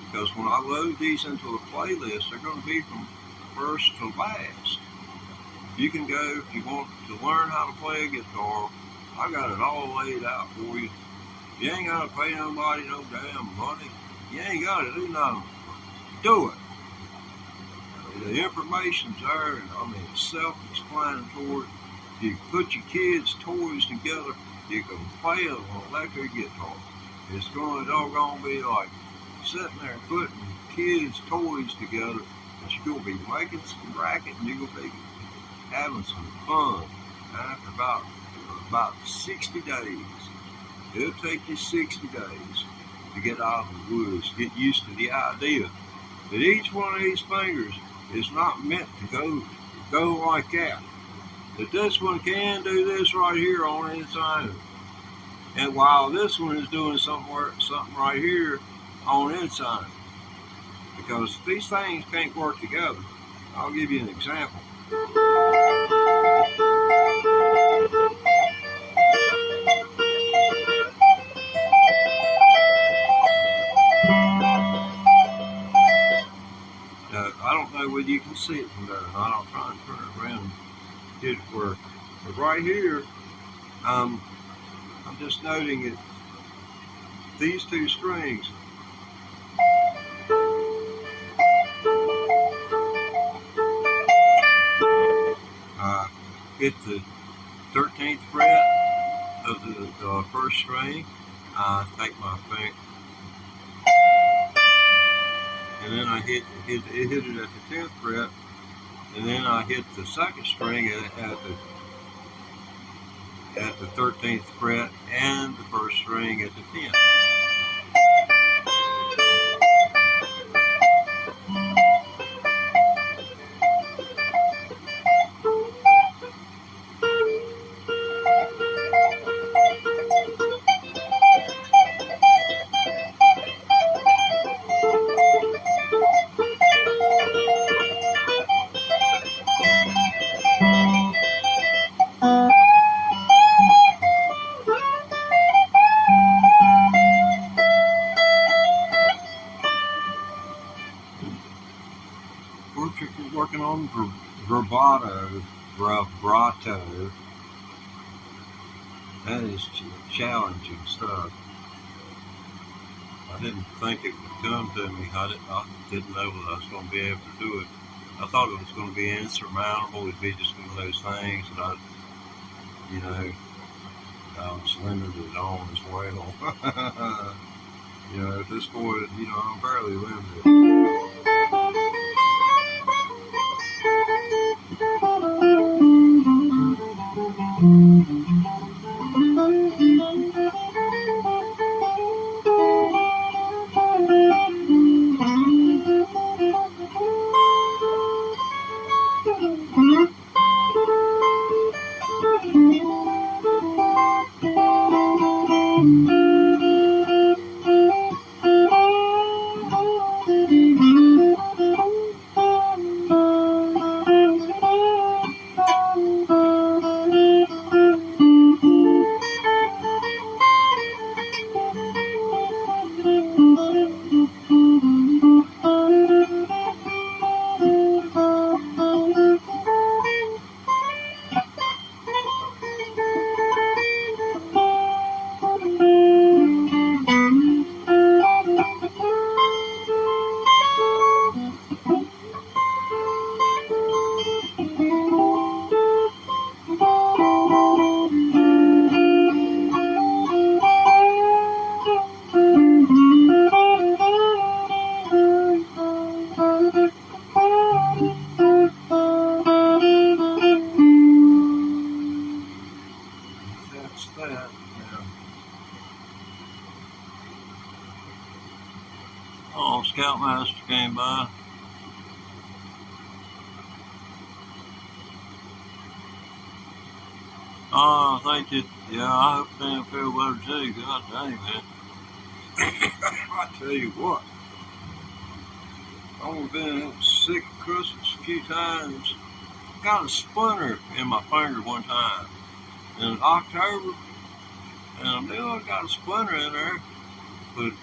Because when I load these into a playlist, they're going to be from first to last. You can go, if you want to learn how to play a guitar, I got it all laid out for you. You ain't got to pay nobody no damn money. You ain't got to do nothing. Do it. The information's there, and I mean, it's self-explanatory. You can put your kids' toys together, you can play an electric guitar. It's going to doggone be like sitting there putting kids' toys together, but you're going to be making some racket, and you're going to be having some fun. After about 60 days, it'll take you 60 days to get out of the woods, get used to the idea that each one of these fingers is not meant to go like that. That this one can do this right here on the inside, and while this one is doing something right here on the inside. Because these things can't work together. I'll give you an example. I don't know whether you can see it from there or not. I'll try and turn it around and get it work. But right here, I'm just noting that these two strings hit the 13th fret of the first string. I take my finger, and then I hit it at the 10th fret, and then I hit the second string at the 13th fret and the first string at the 10th. Working on vibrato. That is challenging stuff. I didn't think it would come to me. I didn't know that I was going to be able to do it. I thought it was going to be insurmountable. It'd be just one of those things that I was limited on as well. You know, at this point, you know, I'm fairly limited. That's that. Yeah. Oh, Scoutmaster came by. Oh, thank you. Yeah, I hope they feel better too. God dang, man. I tell you what, I've only been sick at Christmas a few times. Got a splinter in my finger one time in October, and I knew I got a splinter in there. But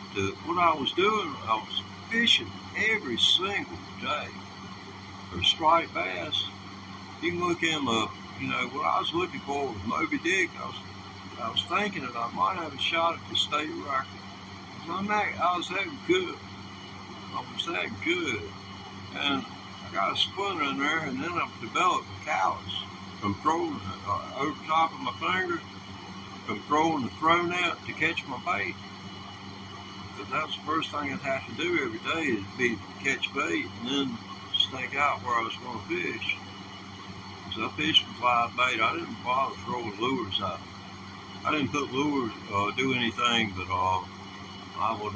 what I was doing, I was fishing every single day for striped bass. You can look him up. You know, what I was looking for was Moby Dick. I was thinking that I might have a shot at the state record. I was that good. I was that good. And I got a splinter in there, and then I developed a callus from throwing over the top of my finger, from throwing the throw net to catch my bait. Because that was the first thing I'd have to do every day, is be catch bait and then stake out where I was going to fish. So I fished with live bait. I didn't bother throwing lures out. I didn't put lures, do anything, but I would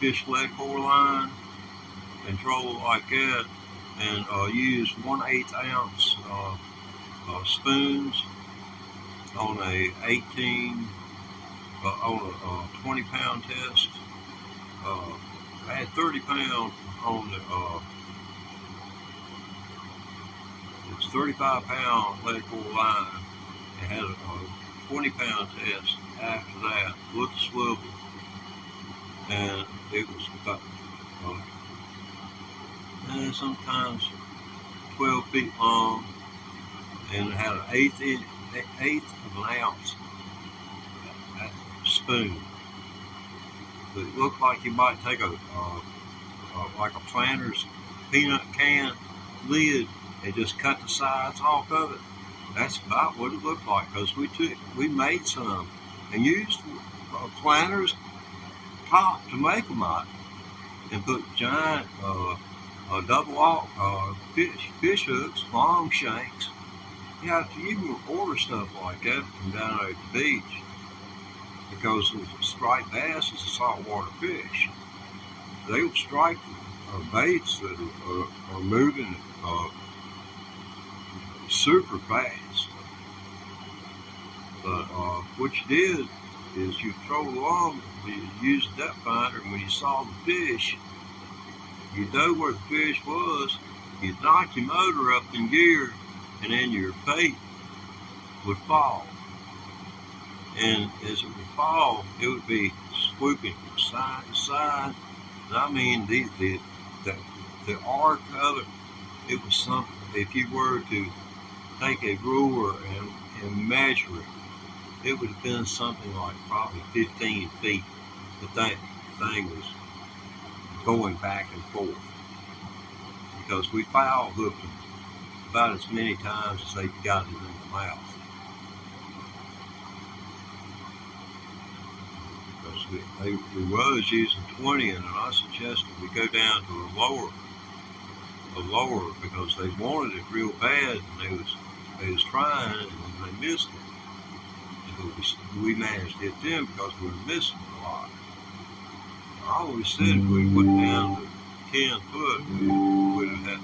fish lead core line and throw it like that, and use 1/8 ounce spoons on a 20-pound test. I had 30 pounds on the, it's 35-pound lead core line. It had a 20-pound test after that with the swivel, and it was about sometimes 12 feet long, and it had an eighth of an ounce spoon. But it looked like you might take like a Planter's peanut can lid and just cut the sides off of it. That's about what it looked like, because we made some and used Planter's top to make them out, and put giant double fish hooks, long shanks. Yeah, you can order stuff like that from down there at the beach, because striped bass is a saltwater fish. They will strike baits that are moving super fast. But what you did is you throw along, you use a depth finder, and when you saw the fish, you know where the fish was, you'd knock your motor up in gear, and then your bait would fall. And as it would fall, it would be swooping from side to side. And I mean, the arc of it was something. If you were to take a ruler and measure it, it would have been something like probably 15 feet. But that thing was going back and forth, because we foul hooked them about as many times as they got it in the mouth. we was using 20, and I suggested we go down to a lower because they wanted it real bad, and they was trying, and they missed it. And we managed to hit them because we were missing a lot. I always said if we went down to 10 foot, we would have had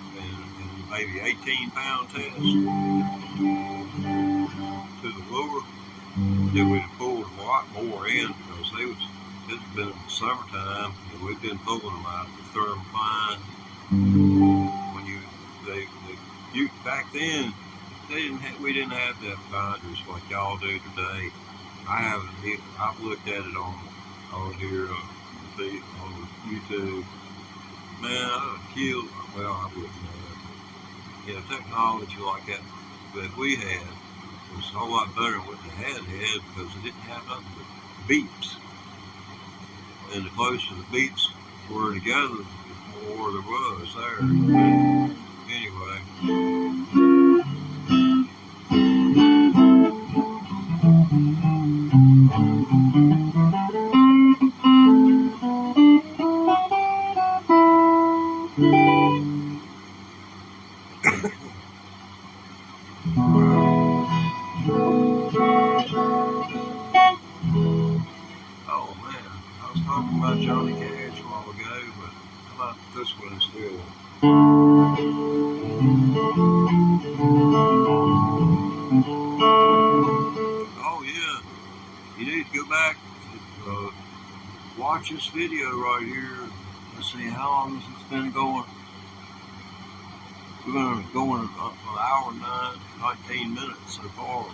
maybe 18-pound test to the lure. Then we'd have pulled a lot more in because it's been in the summertime, and we've been pulling them out of the thermopline. When you back then, we didn't have that binders like y'all do today. I've looked at it on here on YouTube. Man, I would kill. Well, I wouldn't have. Technology like that we had was a whole lot better than what they had because it didn't have nothing but beeps. And the closer the beeps were together, the more there was there. Anyway. Oh man, I was talking about Johnny Cash a while ago, but how about this one instead? Oh yeah, you need to go back and watch this video right here. Let's see, how long has this been going? We're going to go in an hour and 19 minutes so far.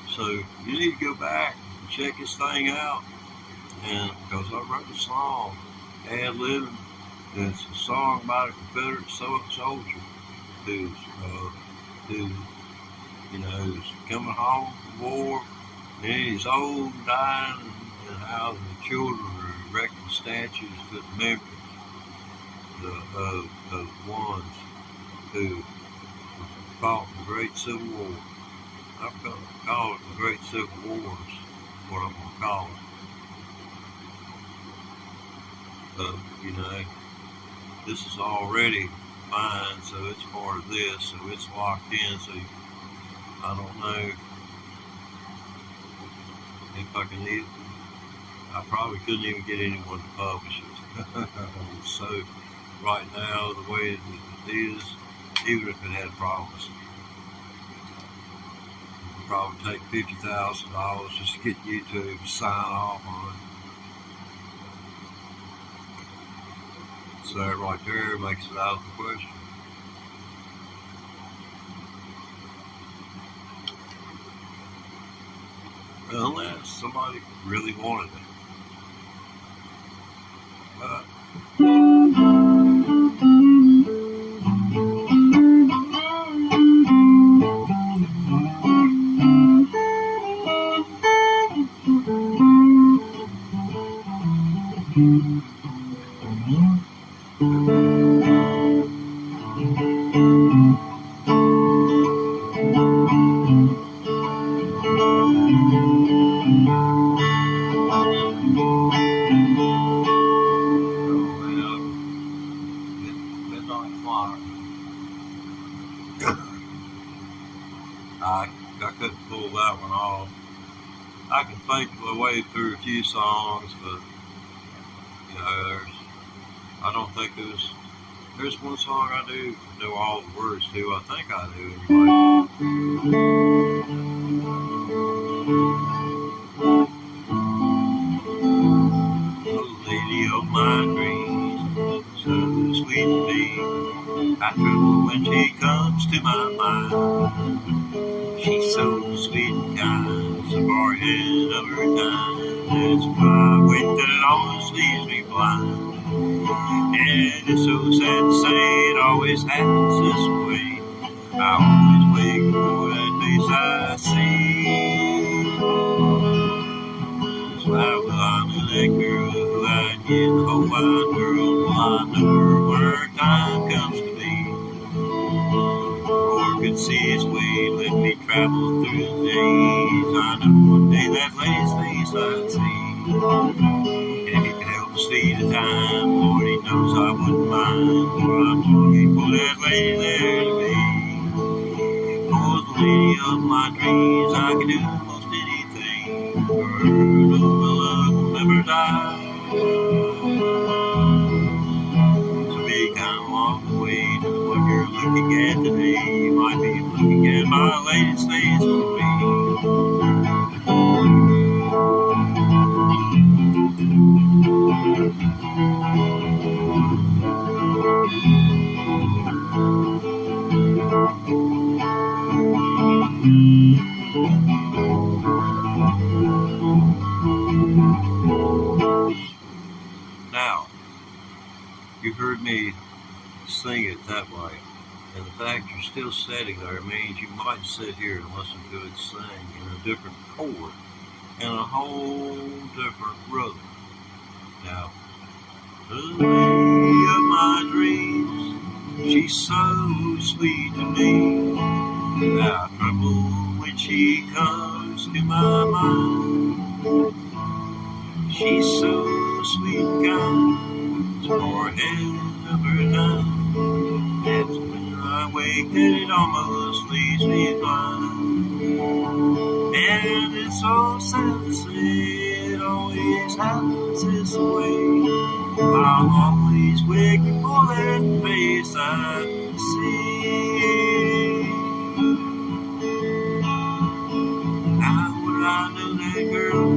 So you need to go back and check this thing out. And because I wrote a song, ad-libbing, and it's a song about a Confederate soldier who's coming home from war, and he's old and dying, and how the children are erecting statues to the memory of the ones who fought in the Great Civil War. I'm going to call it the Great Civil War is what I'm going to call it. This is already mine, so it's part of this, so it's locked in, so I don't know if I can even, I probably couldn't even get anyone to publish it. So right now, the way it is, even if it had problems, it would probably take $50,000 just to get YouTube to sign off on it. So that right there makes it out of the question. Unless somebody really wanted it. But I couldn't pull that one off. I can think my way through a few songs, but I don't think there's one song I do know all the words to. I think I do anyway. Oh, lady of my dreams, so sweet to me. I tremble when she comes to my mind. She's so sweet and kind, so far ahead of her time. That's why I wait till it almost leaves me blind. And it's so sad to say it always happens this way. I always wait for that face I see. That's why I knew that girl who I'd get the whole wide world. Well, I know her when her time comes to be. Could see its way, let me travel through the days. I know one day that lady's face I'd see. speed of time. Lord, he knows I wouldn't mind, for I'm looking for that lady there to be. For the lady of my dreams, I could do most anything. For her, no, my love will never die. So be kind of along the way to what you're looking at today. You might be looking at my lady's face for me. Now, you heard me sing it that way, and the fact you're still sitting there means you might sit here and listen to it sing in a different chord and a whole different rhythm. Now, the lady of my dreams, she's so sweet to me. I tremble when she comes to my mind. She's so sweet and kind, for ahead of her time. That's when I wake and it almost leaves me blind. And it's so sad to say it always happens this way. I'm always waiting for that face I see. How would I know that girl?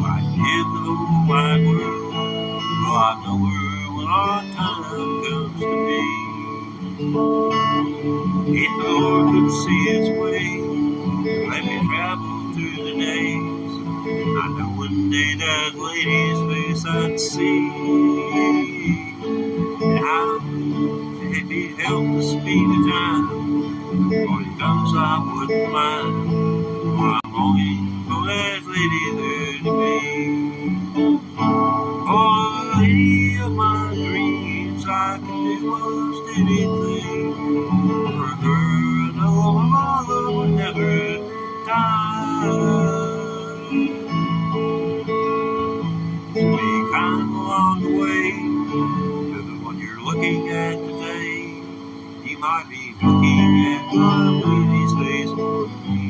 I'd give the whole wide world. Oh, I know her when our time comes to be. If the Lord could see His way, let me travel through the days. I know one day that lady's face I'd see. And how if He held the speed of time, for He knows I wouldn't mind. For I'm longing for that lady there to be. Oh, the lady of my dreams, I can do most anything. For her, no, my love would never die. So be kind along the way to the one you're looking at today. You might be looking at my lady's face for me.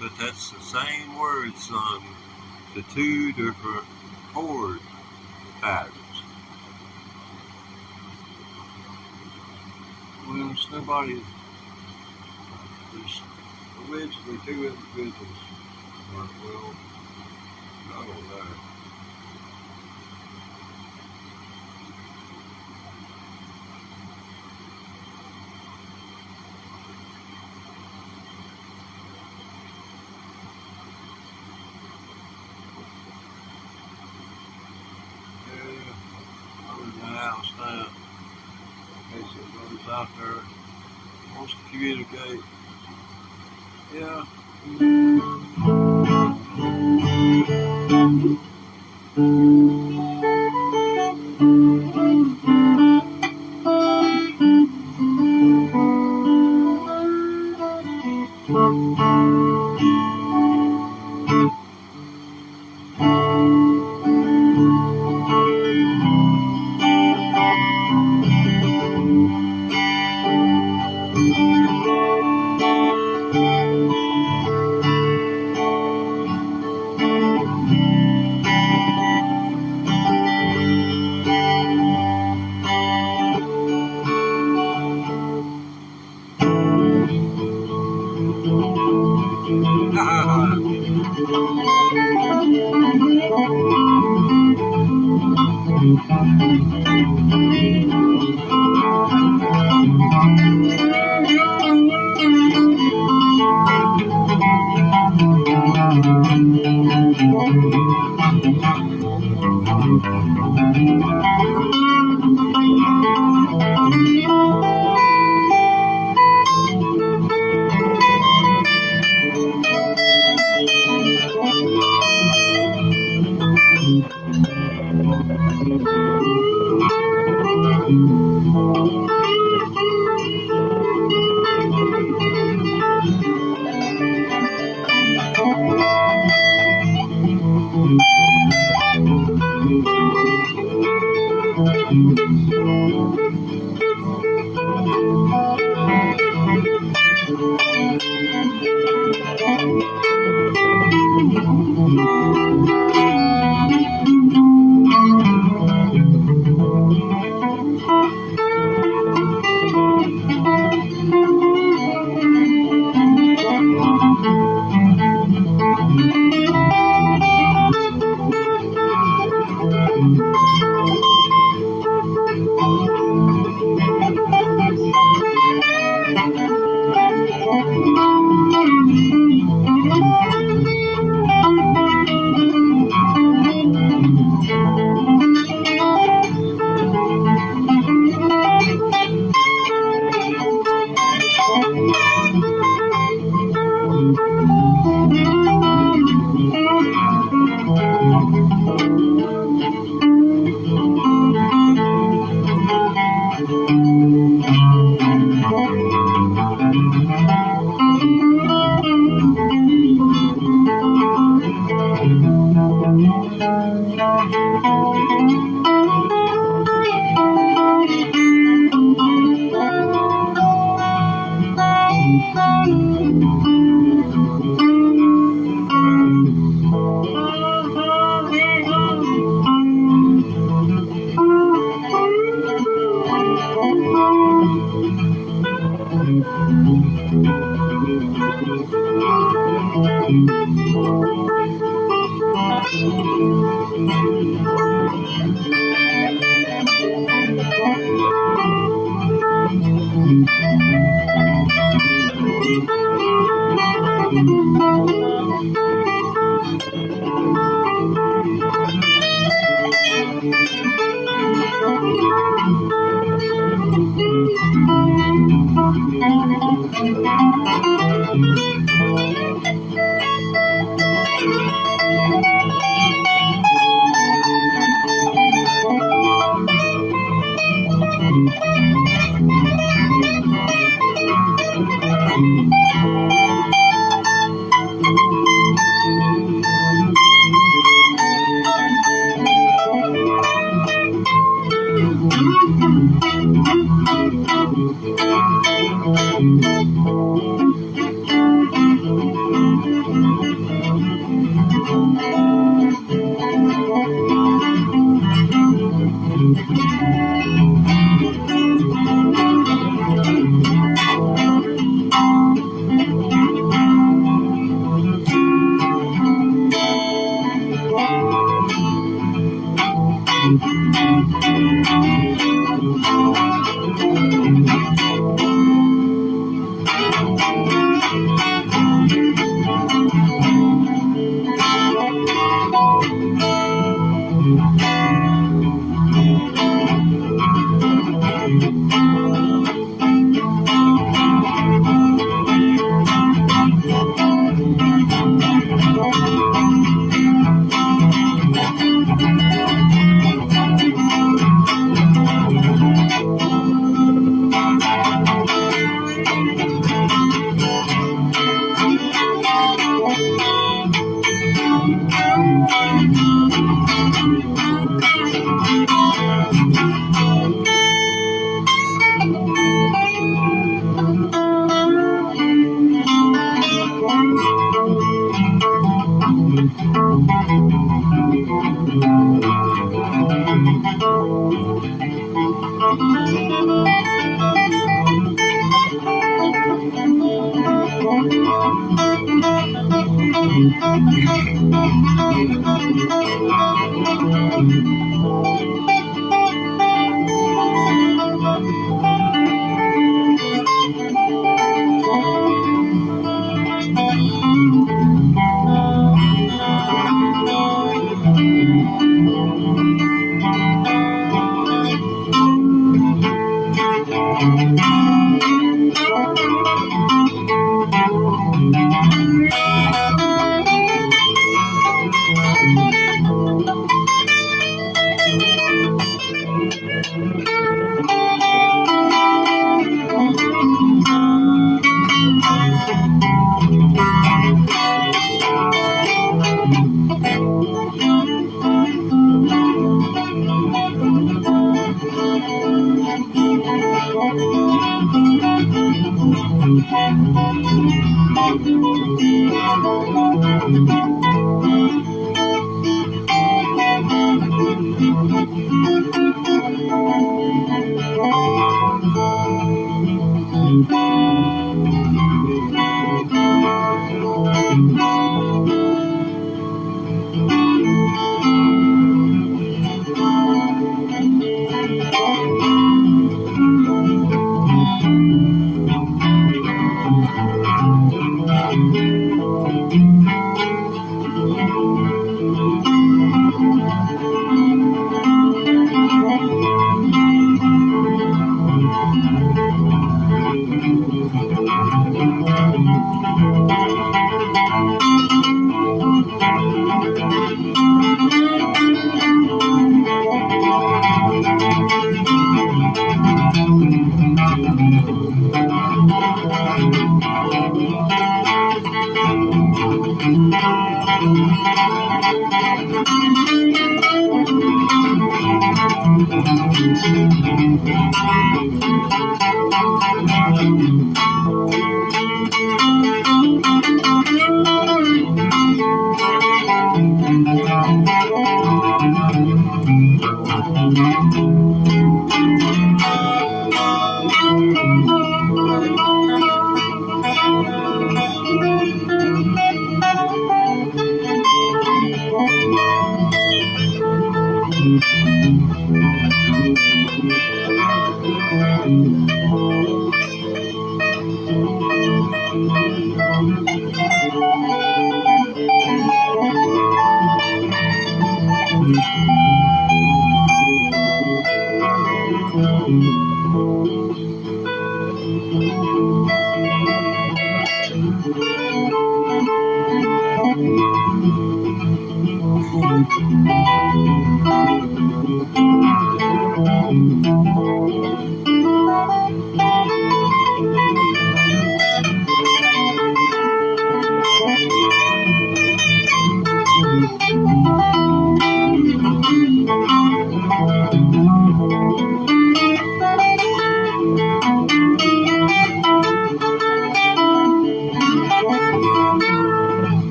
But that's the same word sung to two different chord patterns. Well, there's nobody, there's originally two individuals weren't well known there. House now, in case anybody's out there wants to communicate. Yeah.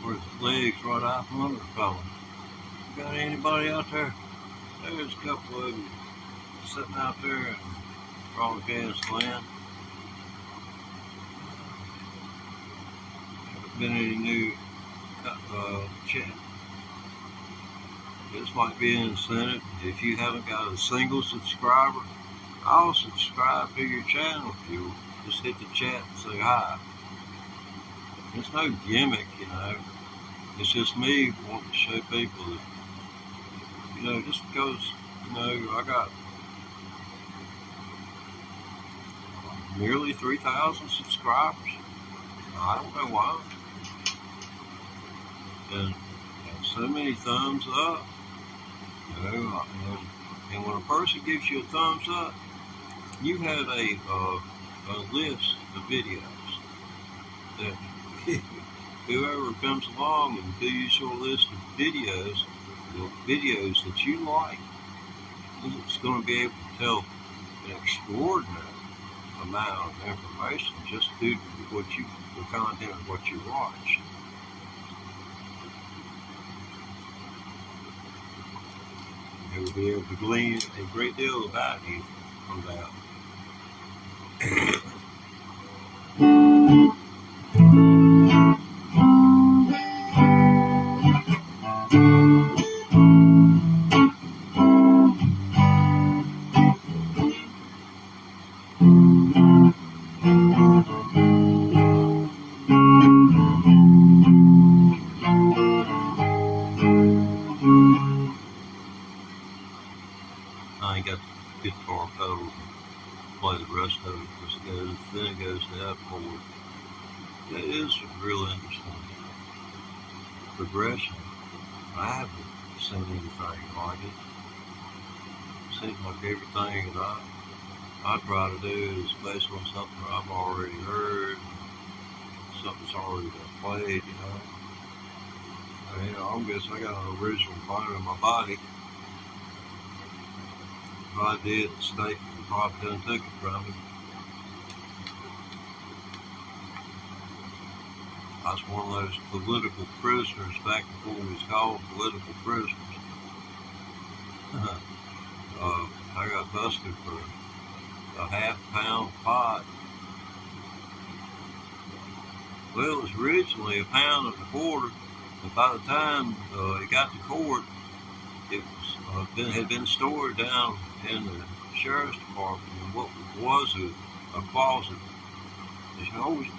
Where his legs right out from under the fella. Got anybody out there? There's a couple of them sitting out there and probably gas land. Haven't been any new chat. This might be an incentive. If you haven't got a single subscriber, I'll subscribe to your channel if you just hit the chat and say hi. It's no gimmick, you know. It's just me wanting to show people that, you know, just because, you know, I got nearly 3,000 subscribers. I don't know why. And so many thumbs up. You know, and when a person gives you a thumbs up, you have a list of videos that whoever comes along and views your list of videos, the videos that you like, it's going to be able to tell an extraordinary amount of information just due to the content of what you watch. You will be able to glean a great deal of value from that. I ain't got the guitar pedal to play the rest of it because then it goes to that chord. It is real interesting progression. I haven't seen anything like it. Seems like everything that I try to do is based on something I've already heard, something's already been played, you know. I guess I got an original bone in my body. If I did, the state would probably done took it from me. I was one of those political prisoners back before we was called political prisoners. I got busted for a half-pound pot. Well, it was originally 1.25 pounds, but by the time it got to court, it was had been stored down in the sheriff's department in what was a closet. There's always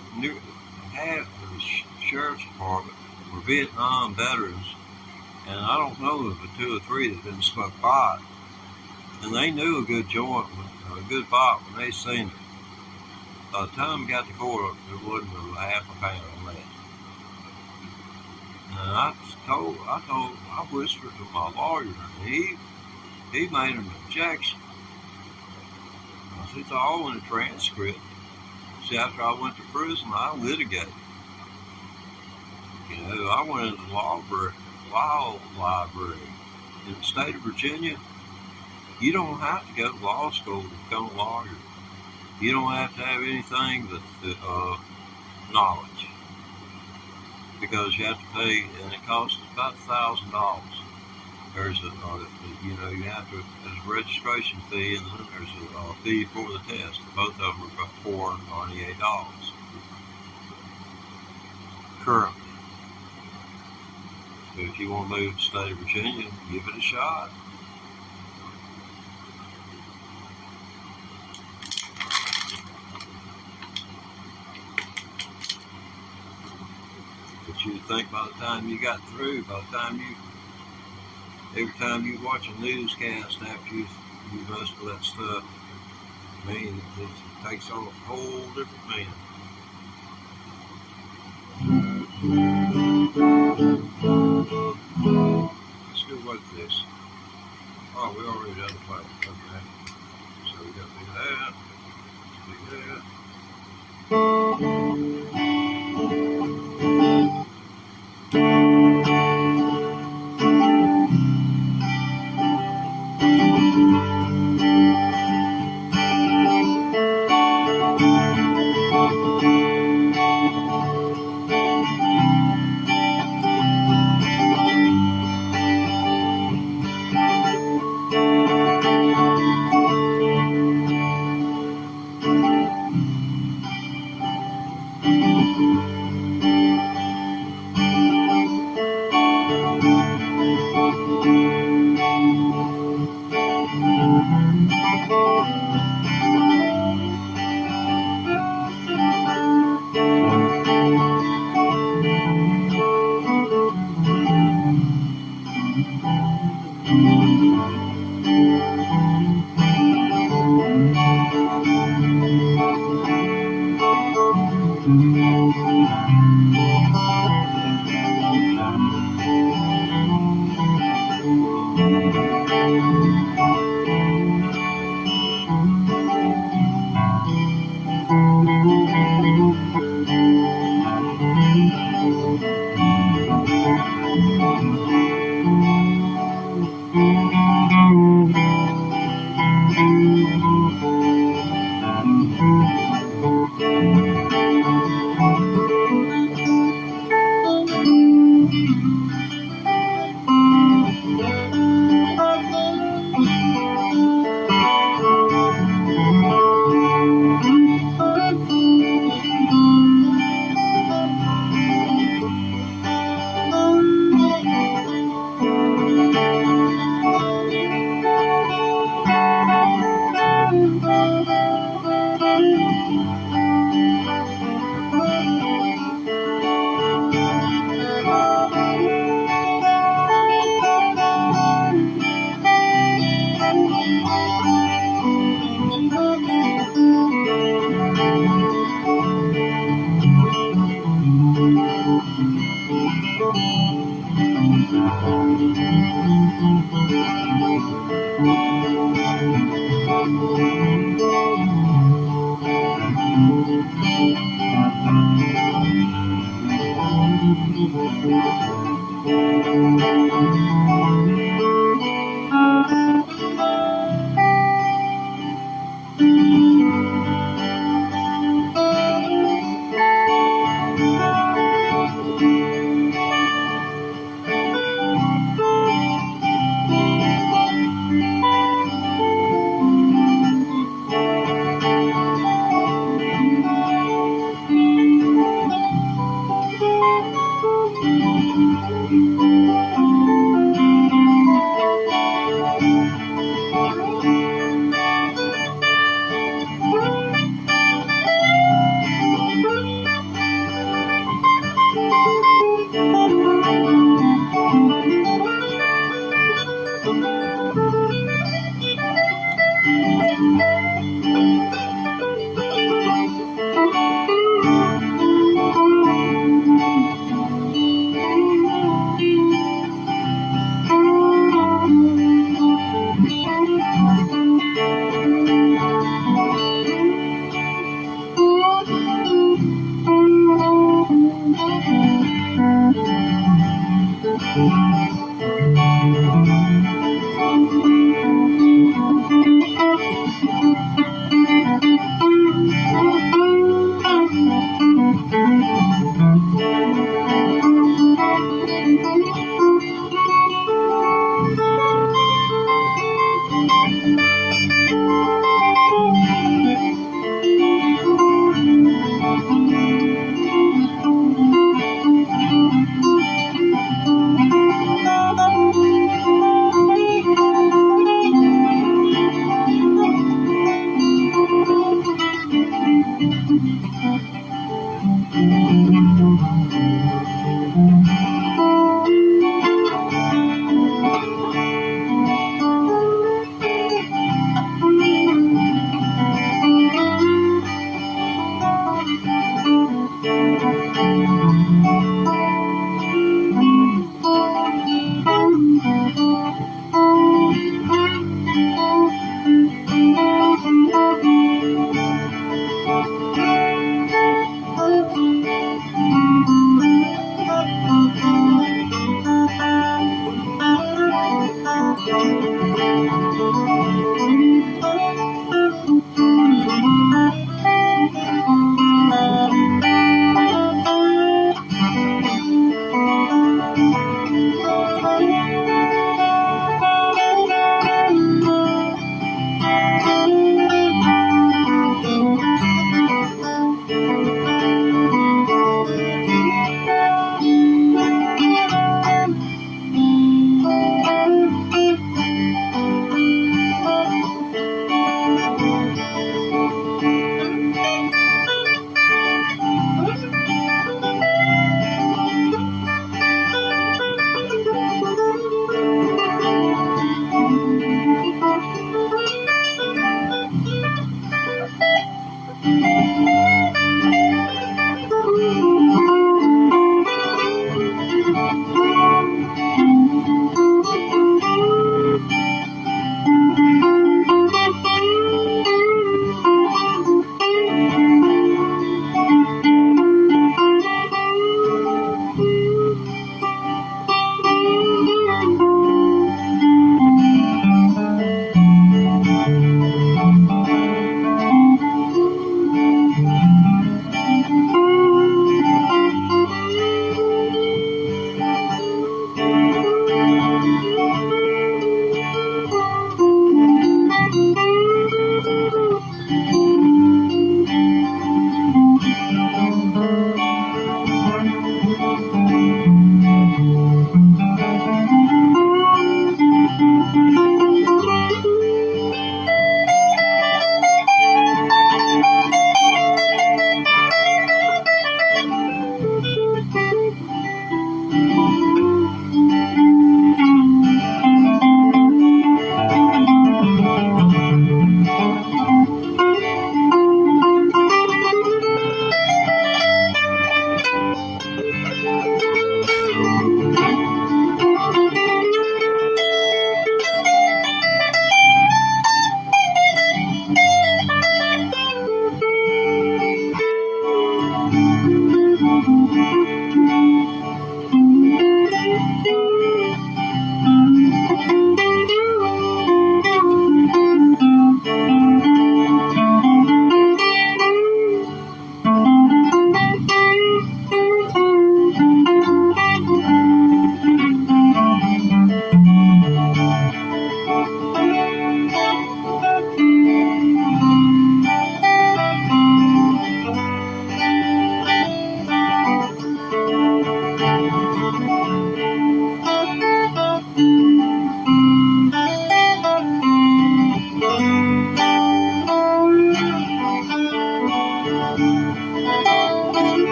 half of the sheriff's department were Vietnam veterans, and I don't know of the 2 or 3 that didn't smoke pot. And they knew a good joint, a good pot when they seen it. By the time we got to court, there wasn't a half a pound left. And I whispered to my lawyer, and he made an objection. I said, it's all in a transcript. See, after I went to prison, I litigated. I went into the law library in the state of Virginia. You don't have to go to law school to become a lawyer. You don't have to have anything but knowledge, because you have to pay, and it costs about $1,000. There's you have to, there's a registration fee, and then there's a fee for the test. Both of them are about $498 currently. So if you want to move to the state of Virginia, give it a shot. But you'd think by the time you got through, every time you watch a newscast after you most of that stuff, it takes on a whole different meaning. Let's go with this. Oh, we already done the plate. Okay. So we got to do that. Do that.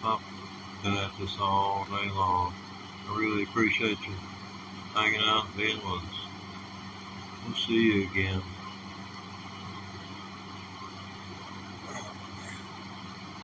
I've been at this all day long. I really appreciate you hanging out and being with us. We'll see you again.